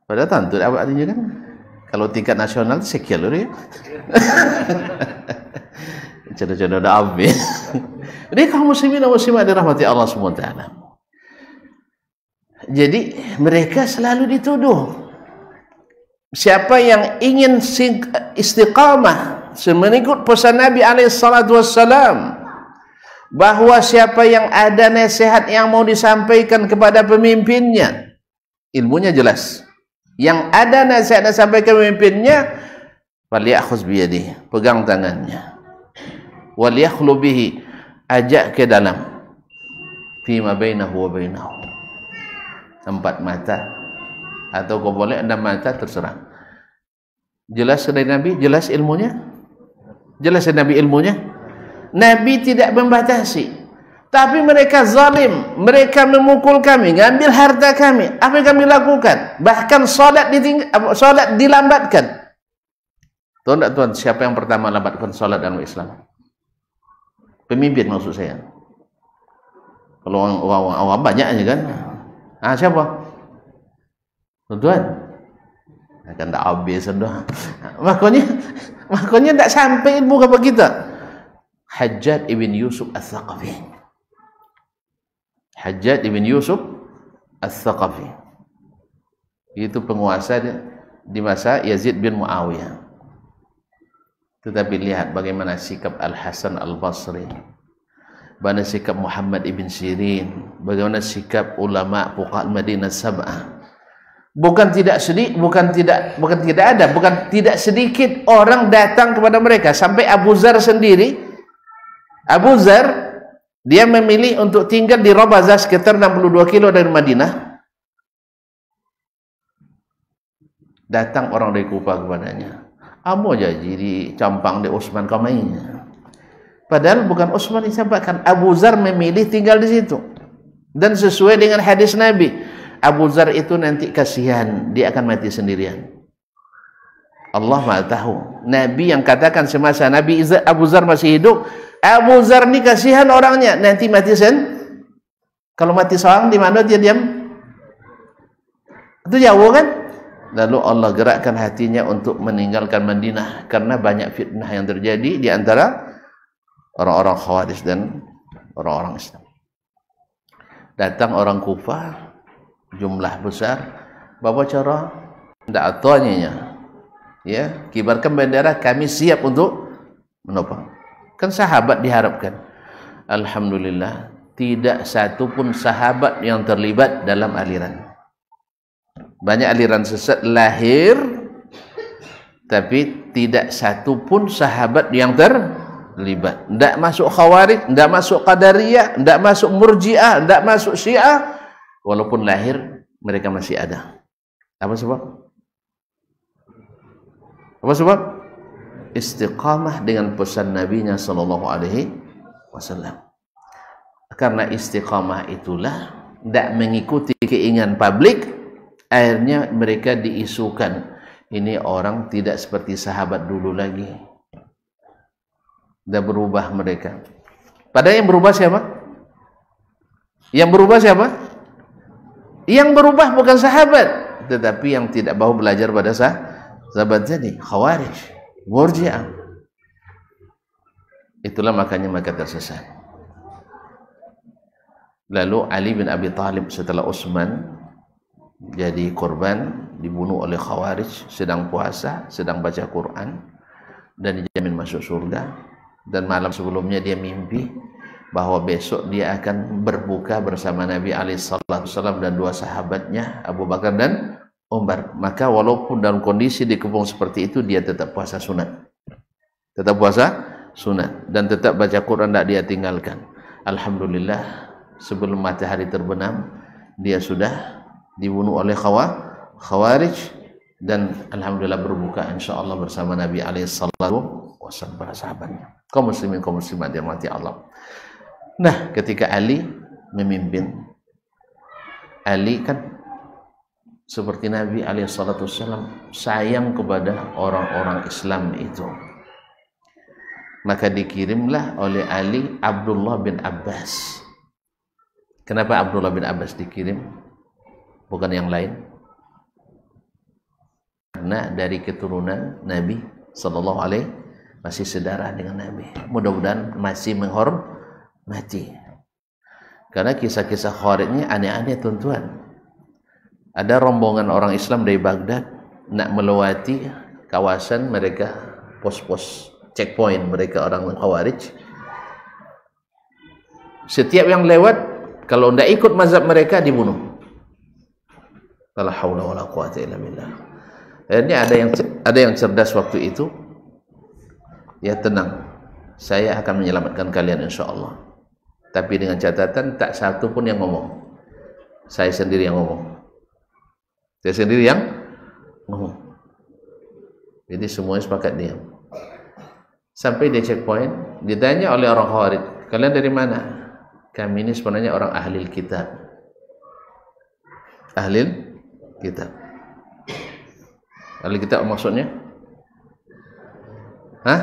Padahal tentu apa artinya kan? Kalau tingkat nasional itu sekian loh ya. Contoh-contoh dah habis. Jadi kaum muslimin dan muslimat dirahmati Allah SWT. Jadi mereka selalu dituduh. Siapa yang ingin istiqamah mengikut pesan Nabi SAW, bahwa siapa yang ada nasihat yang mau disampaikan kepada pemimpinnya, ilmunya jelas, yang ada nasihat yang disampaikan pemimpinnya, falyakhuz biyadihi, pegang tangannya, walyakhlu bihi, ajak ke dalam, fima bainahu wa bainahu, 4 mata atau kau boleh 6 mata, terserah. Jelas dari Nabi, jelas ilmunya, jelas dari Nabi ilmunya. Nabi tidak membatasi, tapi mereka zalim, mereka memukul kami, ngambil harta kami. Apa yang kami lakukan? Bahkan salat dilambatkan. Tahu tak tuan, siapa yang pertama lambatkan salat dalam Islam? Pemimpin maksud saya. Kalau orang awam banyak aja kan. Siapa? Tuan, akan tak habis dah. Makanya tak sampai ilmu kepada kita. Hajjaj ibn Yusuf Al-Thaqafi. Hajjaj ibn Yusuf Al-Thaqafi. Itu penguasa di masa Yazid bin Muawiyah. Tetapi lihat bagaimana sikap Al-Hasan Al-Basri, bagaimana sikap Muhammad ibn Sirin, bagaimana sikap ulama fuqaha Madinah Sab'ah. Bukan tidak sedikit orang datang kepada mereka, sampai Abu Zar sendiri. Abu Zar dia memilih untuk tinggal di Rabazah sekitar 62 kilo dari Madinah. Datang orang dari Kufah kepadanya, "Amo jadi di campang di Utsman kamainya." Padahal bukan Utsman disampaikan, Abu Zar memilih tinggal di situ. Dan sesuai dengan hadis Nabi, Abu Zar itu nanti kasihan, dia akan mati sendirian. Allah Maha tahu. Nabi yang katakan semasa Nabi Abu Zar masih hidup, Abu Zar ni kasihan orangnya, nanti mati kalau mati seorang di mana dia diam? Itu jauh kan? Lalu Allah gerakkan hatinya untuk meninggalkan Madinah karena banyak fitnah yang terjadi di antara orang-orang Khawarij dan orang-orang Islam. Datang orang Kufah jumlah besar, bawa cara tidak atuannya, ya, kibarkan bendera, kami siap untuk menopang. Kan sahabat diharapkan. Alhamdulillah, tidak satu pun sahabat yang terlibat dalam aliran. Banyak aliran sesat lahir, tapi tidak satu pun sahabat yang terlibat. Tidak masuk Khawarij, tidak masuk Qadariyah, tidak masuk Murji'ah, tidak masuk Syiah. Walaupun lahir, mereka masih ada. Apa sebab? Apa sebab? Istiqamah dengan pesan Nabi-Nya sallallahu alaihi wasallam. Karena istiqamah itulah tidak mengikuti keinginan publik, akhirnya mereka diisukan, ini orang tidak seperti sahabat dulu lagi. Sudah berubah mereka. Padahal yang berubah siapa? Yang berubah siapa? Yang berubah bukan sahabat, tetapi yang tidak mau belajar pada sahabat jadi Khawarij, Murji'ah. Itulah makanya mereka tersesat. Lalu Ali bin Abi Thalib setelah Utsman jadi korban, dibunuh oleh Khawarij, sedang puasa, sedang baca Quran, dan dijamin masuk surga. Dan malam sebelumnya dia mimpi bahwa besok dia akan berbuka bersama Nabi SAW dan 2 sahabatnya, Abu Bakar dan Umar. Maka walaupun dalam kondisi dikepung seperti itu, dia tetap puasa sunat. Tetap puasa sunat. Dan tetap baca Quran, tidak dia tinggalkan. Alhamdulillah, sebelum matahari terbenam, dia sudah dibunuh oleh Khawarij. Dan Alhamdulillah berbuka insyaAllah bersama Nabi SAW para sahabatnya. Kaum muslimin, kaum muslimat yang mati Allah. Nah, ketika Ali memimpin, Ali kan seperti Nabi SAW sayang kepada orang-orang Islam itu. Maka dikirimlah oleh Ali Abdullah bin Abbas. Kenapa Abdullah bin Abbas dikirim? Bukan yang lain. Karena dari keturunan Nabi SAW masih sedarah dengan Nabi. Mudah-mudahan masih mati. Karena kisah-kisah Khawarij ini aneh-aneh tuan-tuan. Ada rombongan orang Islam dari Baghdad nak melewati kawasan mereka, pos-pos checkpoint mereka orang Khawarij. Setiap yang lewat, kalau tidak ikut mazhab mereka dibunuh. La haula wala quwata illa billah. Akhirnya ada yang cerdas waktu itu. Ya tenang, saya akan menyelamatkan kalian insyaAllah. Tapi dengan catatan tak satu pun yang ngomong. Saya sendiri yang ngomong. Saya sendiri yang ngomong. Jadi semuanya sepakat diam. Sampai di checkpoint, ditanya oleh orang Khawarij, kalian dari mana? Kami ini sebenarnya orang ahli kitab. Ahli kitab. Ahli kitab maksudnya? Hah?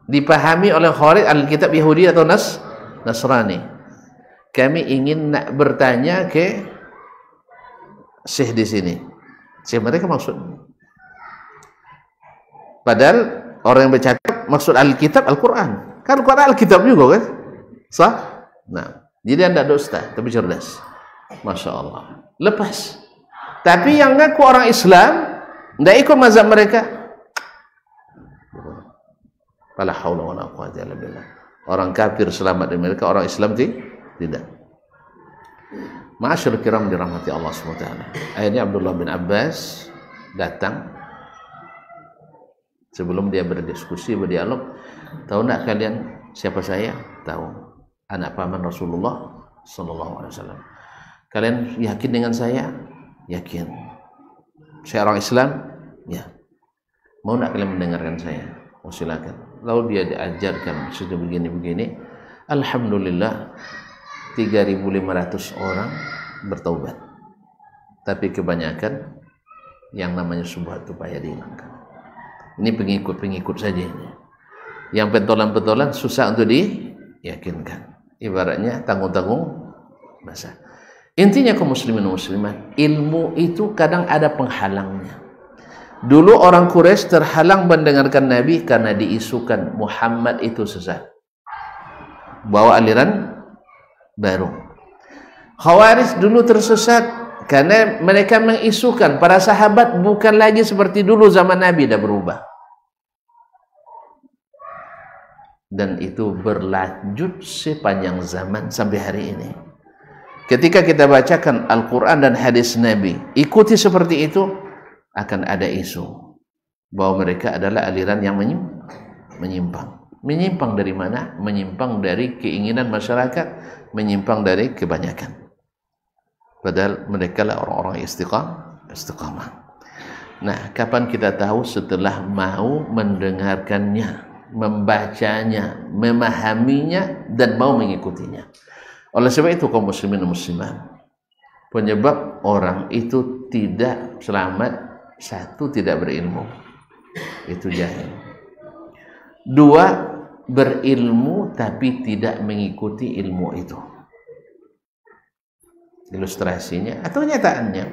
Dipahami oleh Khawarij ahli kitab Yahudi atau Nasrani. Kami ingin nak bertanya ke Syekh di sini. Syekh mereka maksud. Padahal orang yang bercakap maksud Alkitab Al-Quran. Kan Al-Quran Alkitab juga kan? Sah? Nah, jadi anda dusta tapi cerdas. Masya Allah. Lepas. Tapi yang ngaku orang Islam tidak ikut mazhab mereka. Fala haula wala quwwata illa billah. Orang kafir selamat dari mereka, orang Islam tidak. Ma'asyur kiram dirahmati Allah SWT. Akhirnya Abdullah bin Abbas datang sebelum dia berdiskusi, berdialog. Tahu nak kalian siapa saya? Tahu. Anak paman Rasulullah SAW. Kalian yakin dengan saya? Yakin. Saya orang Islam? Ya. Mau nak kalian mendengarkan saya? Oh silakan. Lalu dia diajarkan sudah begini-begini. Alhamdulillah 3.500 orang bertaubat. Tapi kebanyakan yang namanya syubhat itu payah dihilangkan. Ini pengikut-pengikut saja ini. Yang pentolan-pentolan susah untuk diyakinkan. Ibaratnya tanggung-tanggung basah. Intinya kaum muslimin dan muslimat, ilmu itu kadang ada penghalangnya. Dulu orang Quraisy terhalang mendengarkan Nabi karena diisukan Muhammad itu sesat. Bawa aliran baru. Khawarij dulu tersesat karena mereka mengisukan para sahabat bukan lagi seperti dulu zaman Nabi, dah berubah. Dan itu berlanjut sepanjang zaman sampai hari ini. Ketika kita bacakan Al-Quran dan hadis Nabi, ikuti seperti itu, akan ada isu bahwa mereka adalah aliran yang menyimpang. Menyimpang dari mana? Menyimpang dari keinginan masyarakat, menyimpang dari kebanyakan. Padahal mereka lah orang-orang istiqamah. Nah, kapan kita tahu? Setelah mau mendengarkannya, membacanya, memahaminya, dan mau mengikutinya. Oleh sebab itu kaum muslimin dan muslimat, penyebab orang itu tidak selamat, satu, tidak berilmu, itu jahil. Dua, berilmu tapi tidak mengikuti ilmu itu. Ilustrasinya atau nyataannya,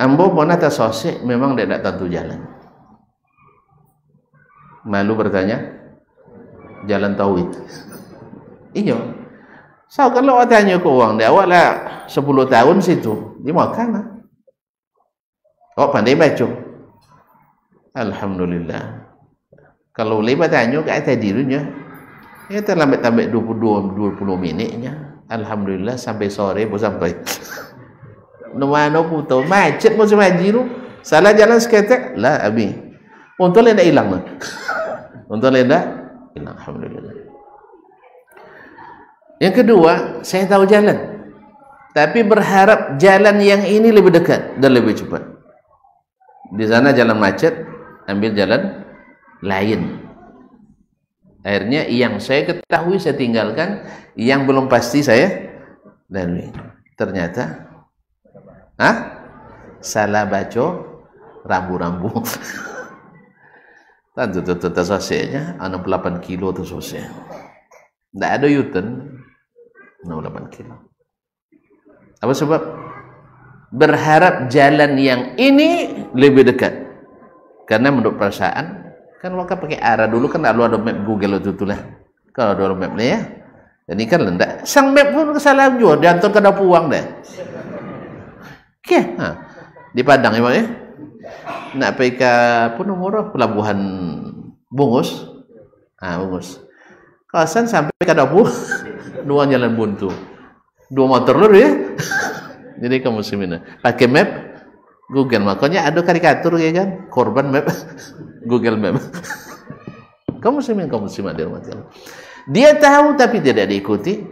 ambo ponata sosek memang tidak tentu jalan. Malu bertanya, jalan tauhid. Iya. So kalau awak tanya ke orang dia, awak lah 10 tahun situ, dia makan lah. Awak pandai baca. Alhamdulillah. Kalau lebat tanya ke atas dirinya, ya terlambat-lambat 20 minitnya. Alhamdulillah sampai sore pun sampai. Nomano puto macet pun semaji tu. Salah jalan seketek lah abi. Untuk lenda hilang lah. Untuk lenda hilang. Alhamdulillah. Yang kedua, saya tahu jalan, tapi berharap jalan yang ini lebih dekat dan lebih cepat. Di sana jalan macet, ambil jalan lain. Akhirnya yang saya ketahui saya tinggalkan, yang belum pasti saya lalui. Ternyata, salah baca rambu-rambu. Tentu selesainya 68 kilo itu selesai. Tidak ada U-turn 68 kilo. Apa sebab? Berharap jalan yang ini lebih dekat. Karena menurut perasaan, kan waktu pakai arah dulu kan lalu ada map Google itu lah. Kalau dua map ni ya. Jadi kan lendak. Sang map pun kesalahan juga. Diantar ke Dapuang deh. Okey. Di Padang ya. Nak pergi ke apa nomor pelabuhan Bungus. Bungus. Kawasan sampai ke Dapuang. Dua jalan buntu. Dua motor lur ya. Jadi kamu muslimin. Pakai map Google. Makanya ada karikatur ya kan. Korban map Google Map. Kamu muslimin, kamu muslimat dirahmati Allah. Dia tahu tapi tidak diikuti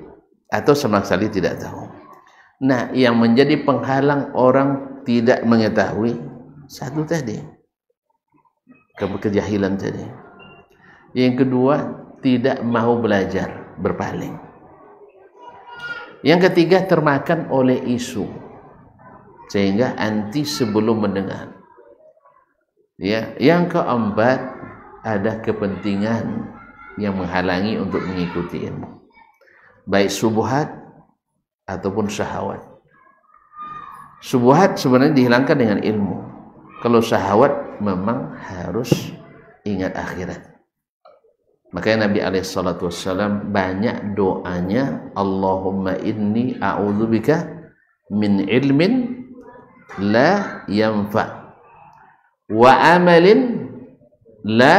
atau sama sekali tidak tahu. Nah, yang menjadi penghalang orang tidak mengetahui satu tadi, kejahilan tadi. Yang kedua, tidak mau belajar, berpaling. Yang ketiga, termakan oleh isu sehingga anti sebelum mendengar. Ya, yang keempat, ada kepentingan yang menghalangi untuk mengikuti ilmu, baik subuhat ataupun syahwat. Subuhat sebenarnya dihilangkan dengan ilmu. Kalau syahwat memang harus ingat akhirat. Makanya Nabi SAW banyak doanya, Allahumma inni a'udzubika min ilmin la yanfa wa amalin la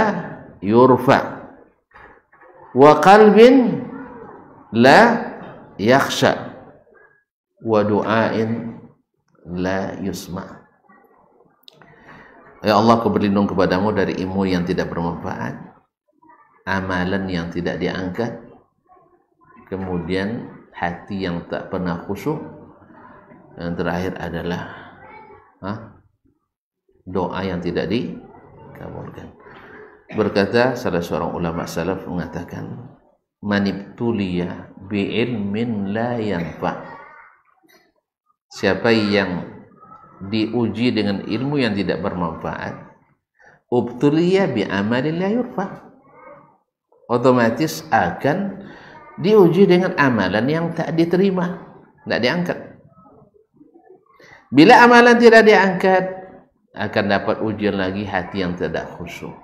yurfa wa qalbin la yakhsha wa du'ain la yusma. Ya Allah, aku berlindung kepadamu dari ilmu yang tidak bermanfaat, amalan yang tidak diangkat, kemudian hati yang tak pernah khusyuk, yang terakhir adalah doa yang tidak dikabulkan. Berkata salah seorang ulama salaf mengatakan, manibtuliya bi'ilmin la yanfa. Siapa yang diuji dengan ilmu yang tidak bermanfaat, ubtuliya bi'amalin la yurfa, otomatis akan diuji dengan amalan yang tak diterima, tak diangkat. Bila amalan tidak diangkat, akan dapat ujian lagi hati yang tidak khusyuk.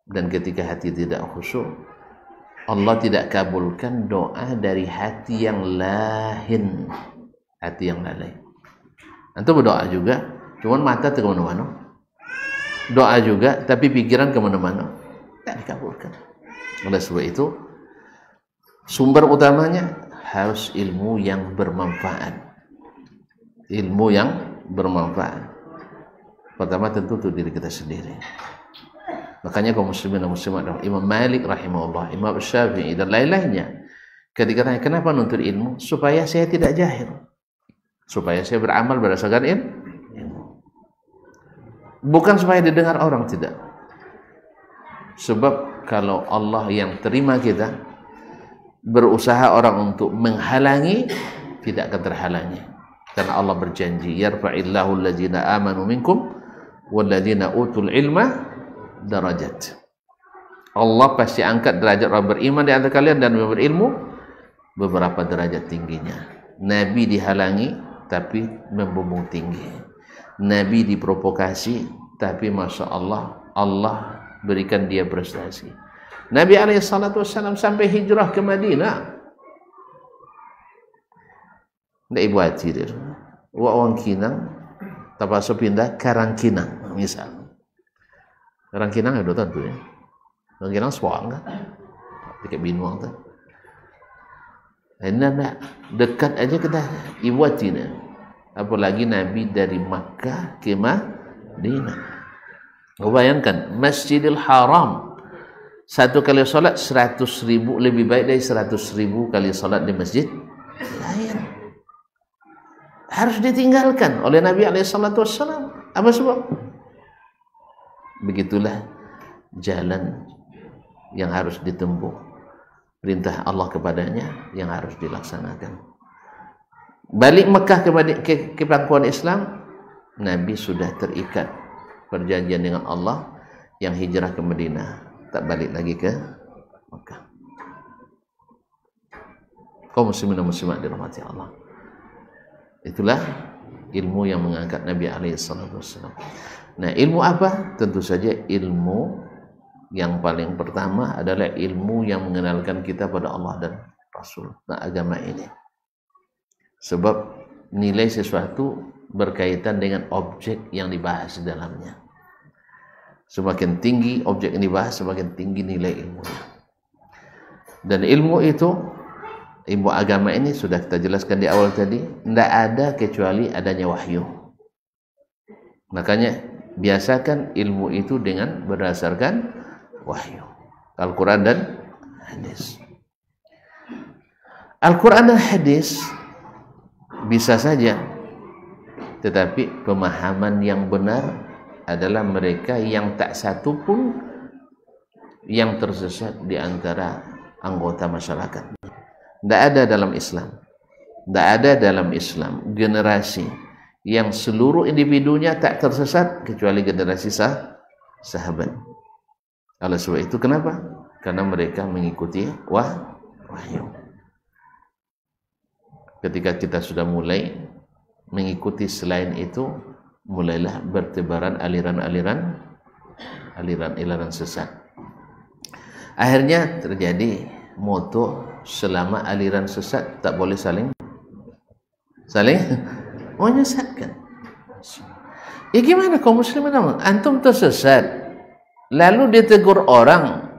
Dan ketika hati tidak khusyuk, Allah tidak kabulkan doa dari hati yang lahin, hati yang lalai. Antum berdoa juga, cuman mata ke mana-mana. Doa juga, tapi pikiran ke mana-mana. Tak dikabulkan. Oleh sebab itu, sumber utamanya harus ilmu yang bermanfaat. Ilmu yang bermanfaat. Pertama tentu untuk diri kita sendiri. Makanya kaum muslimin dan muslimat, Imam Malik rahimahullah, Imam Syafi'i dan lain-lainnya, ketika tanya kenapa nuntut ilmu, supaya saya tidak jahil, supaya saya beramal berdasarkan ilmu, bukan supaya didengar orang, tidak. Sebab kalau Allah yang terima kita, berusaha orang untuk menghalangi, tidak akan terhalangi. Karena Allah berjanji, yarfa'illahu allazina amanu minkum wallazina utul ilma darajat. Allah pasti angkat derajat orang beriman di antara kalian dan berilmu beberapa derajat tingginya. Nabi dihalangi tapi membumbung tinggi. Nabi diprovokasi tapi masya Allah, Allah berikan dia prestasi. Nabi SAW sampai hijrah ke Madinah, ndak ibu hati dia. Orang Kinang terpaksa pindah Karangkinang misal. Karangkinang ada tentu ya. Karangkinang Swang kan. Dekat Binuang tu. Enak dekat aja kita ibu hati dia. Apalagi Nabi dari Makkah ke Madinah. Kau bayangkan Masjidil Haram, satu kali solat 100.000 lebih baik dari 100.000 kali solat di masjid lain. Harus ditinggalkan oleh Nabi SAW. Apa sebab? Begitulah jalan yang harus ditempuh. Perintah Allah kepadanya yang harus dilaksanakan. Balik Mekah ke pangkuan Islam, Nabi sudah terikat perjanjian dengan Allah yang hijrah ke Madinah, tak balik lagi ke Mekah. Kaum muslimin dan muslimat dirahmati Allah. Itulah ilmu yang mengangkat Nabi SAW. Nah, ilmu apa? Tentu saja ilmu Yang paling pertama adalah ilmu yang mengenalkan kita pada Allah dan Rasul, nah agama ini. Sebab nilai sesuatu berkaitan dengan objek yang dibahas di dalamnya. Semakin tinggi objek yang dibahas, semakin tinggi nilai ilmunya. Dan ilmu itu, ilmu agama ini sudah kita jelaskan di awal tadi, tidak ada kecuali adanya wahyu. Makanya biasakan ilmu itu dengan berdasarkan wahyu, Al-Quran dan hadis. Al-Quran dan hadis bisa saja, tetapi pemahaman yang benar adalah mereka yang tak satu pun yang tersesat di antara anggota masyarakat. Tidak ada dalam Islam, tidak ada dalam Islam generasi yang seluruh individunya tak tersesat kecuali generasi sahabat. Oleh sebab itu, kenapa? Karena mereka mengikuti wahyu. Ketika kita sudah mulai mengikuti selain itu, mulailah bertebaran aliran-aliran sesat. Akhirnya terjadi moto, selama aliran sesat tak boleh saling menyesatkan. Ya gimana kaum muslimin? Antum tersesat, lalu ditegur orang,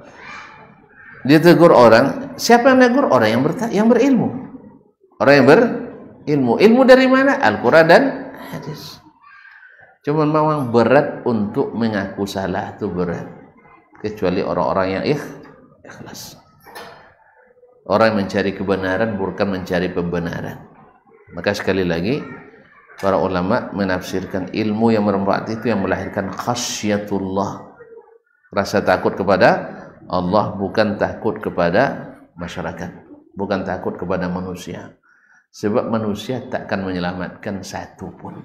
siapa yang menegur? Orang yang berilmu, orang yang berilmu. Ilmu dari mana? Al-Quran dan hadis. Cuma memang berat untuk mengaku salah, itu berat, kecuali orang-orang yang ikhlas, orang yang mencari kebenaran bukan mencari pembenaran. Maka sekali lagi, para ulama menafsirkan ilmu yang bermanfaat itu yang melahirkan khasyatullah, rasa takut kepada Allah, bukan takut kepada masyarakat, bukan takut kepada manusia. Sebab manusia takkan menyelamatkan satu pun,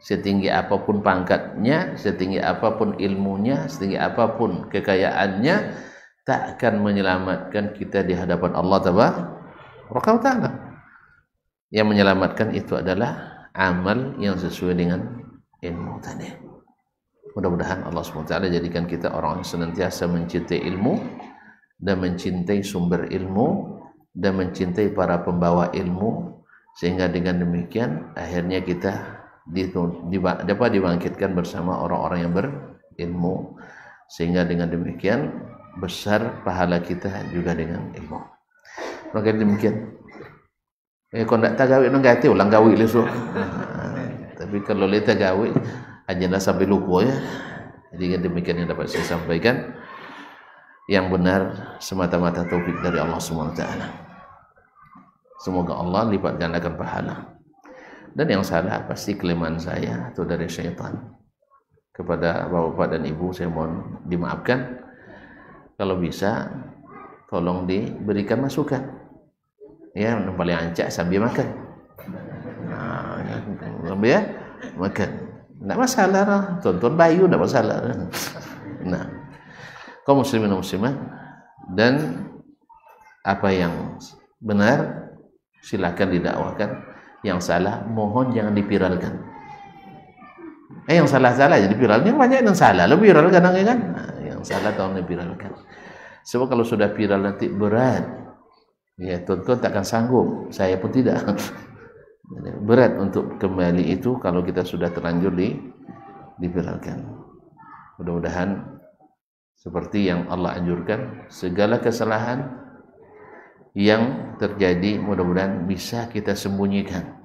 setinggi apapun pangkatnya, setinggi apapun ilmunya, setinggi apapun kekayaannya, tak akan menyelamatkan kita di hadapan Allah Ta'ala. Yang menyelamatkan itu adalah amal yang sesuai dengan ilmu tadi. Mudah-mudahan Allah SWT jadikan kita orang yang senantiasa mencintai ilmu dan mencintai sumber ilmu dan mencintai para pembawa ilmu, sehingga dengan demikian akhirnya kita dapat dibangkitkan bersama orang-orang yang berilmu, sehingga dengan demikian besar pahala kita juga dengan ilmu. Maka demikian. Kalau tak tagawi nanti ulang gawi lesu. Tapi kalau leta gawi aja sampai lupa ya. Jadi demikian yang dapat saya sampaikan. Yang benar semata-mata taufik dari Allah SWT. Semoga Allah lipat gandakan pahala. Dan yang salah pasti kelemahan saya atau dari syaitan. Kepada bapak-bapak dan ibu saya mohon dimaafkan. Kalau bisa tolong diberikan masukan. Ya, yang paling ancak sambil makan. Sambil makan. Tidak masalah lah. Tonton bayu tidak masalah. Nah, kaum muslimin dan muslimat, dan apa yang benar silakan didakwakan, yang salah mohon jangan dipiralkan. Yang salah-salah jadi viralnya banyak, yang salah lebih viral kadang kan. Yang salah tahun dipiralkan. Sebab kalau sudah viral nanti berat. Ya, tonton takkan sanggup, saya pun tidak. Berat untuk kembali itu kalau kita sudah terlanjur diviralkan. Mudah-mudahan seperti yang Allah anjurkan, segala kesalahan yang terjadi mudah-mudahan bisa kita sembunyikan.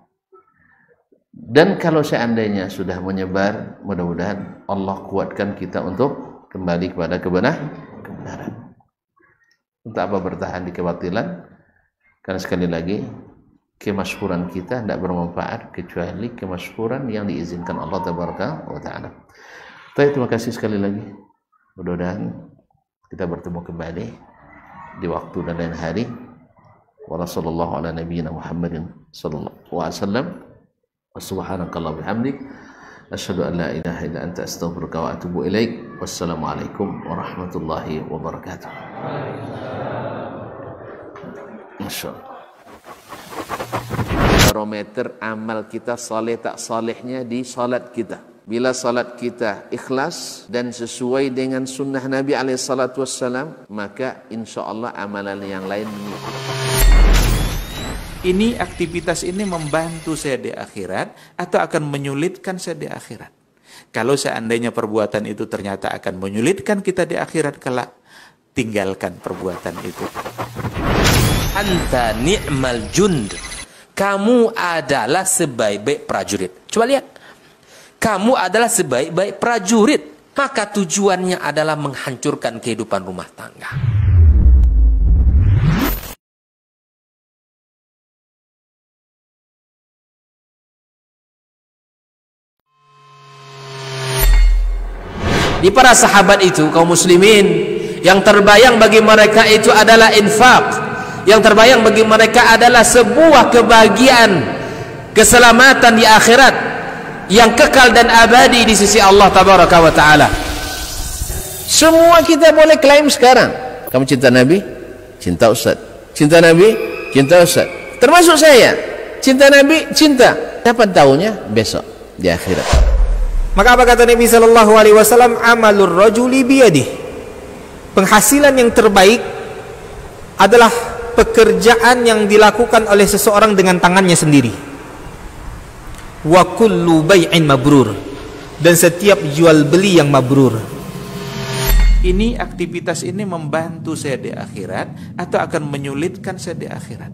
Dan kalau seandainya sudah menyebar, mudah-mudahan Allah kuatkan kita untuk kembali kepada kebenaran. Untuk apa bertahan di kebatilan? Karena sekali lagi, kemasyhuran kita tidak bermanfaat kecuali kemasyhuran yang diizinkan Allah Ta'ala. Terima kasih sekali lagi. Mudah-mudahan kita bertemu kembali di waktu dan lain hari. Wassalamualaikum ala nabiyyina Muhammadin sallallahu alaihi wasallam. Subhanakallah bihamdik asyhadu an la ilaha illa anta astaghfiruka wa atubu ilaik. Wassalamualaikum warahmatullahi wabarakatuh. Masyaallah. Barometer amal kita saleh tak salehnya di salat kita. Bila salat kita ikhlas dan sesuai dengan sunnah Nabi SAW, maka insya Allah amalan yang lain mengikuti. Ini aktivitas ini membantu saya di akhirat atau akan menyulitkan saya di akhirat. Kalau seandainya perbuatan itu ternyata akan menyulitkan kita di akhirat kelak, tinggalkan perbuatan itu. Anta ni'mal jund. Kamu adalah sebaik-baik prajurit. Coba lihat. Kamu adalah sebaik-baik prajurit. Maka tujuannya adalah menghancurkan kehidupan rumah tangga. Di para sahabat itu, kaum muslimin, yang terbayang bagi mereka itu adalah infak. Yang terbayang bagi mereka adalah sebuah kebahagiaan, keselamatan di akhirat yang kekal dan abadi di sisi Allah Tabaraka wa Ta'ala. Semua kita boleh klaim sekarang. Kamu cinta Nabi? Cinta Ustaz. Cinta Nabi? Cinta Ustaz. Termasuk saya. Cinta Nabi? Cinta. Kapan tahunya? Besok di akhirat. Maka apa kata Nabi sallallahu alaihi wasallam? Amalur rajuli biyadih. Penghasilan yang terbaik adalah pekerjaan yang dilakukan oleh seseorang dengan tangannya sendiri. Wa kullu bai'in mabrur. Dan setiap jual beli yang mabrur. Ini aktivitas ini membantu saya di akhirat atau akan menyulitkan saya di akhirat.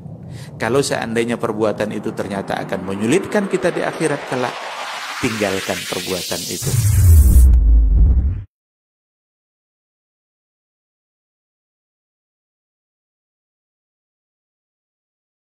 Kalau seandainya perbuatan itu ternyata akan menyulitkan kita di akhirat kelak, tinggalkan perbuatan itu.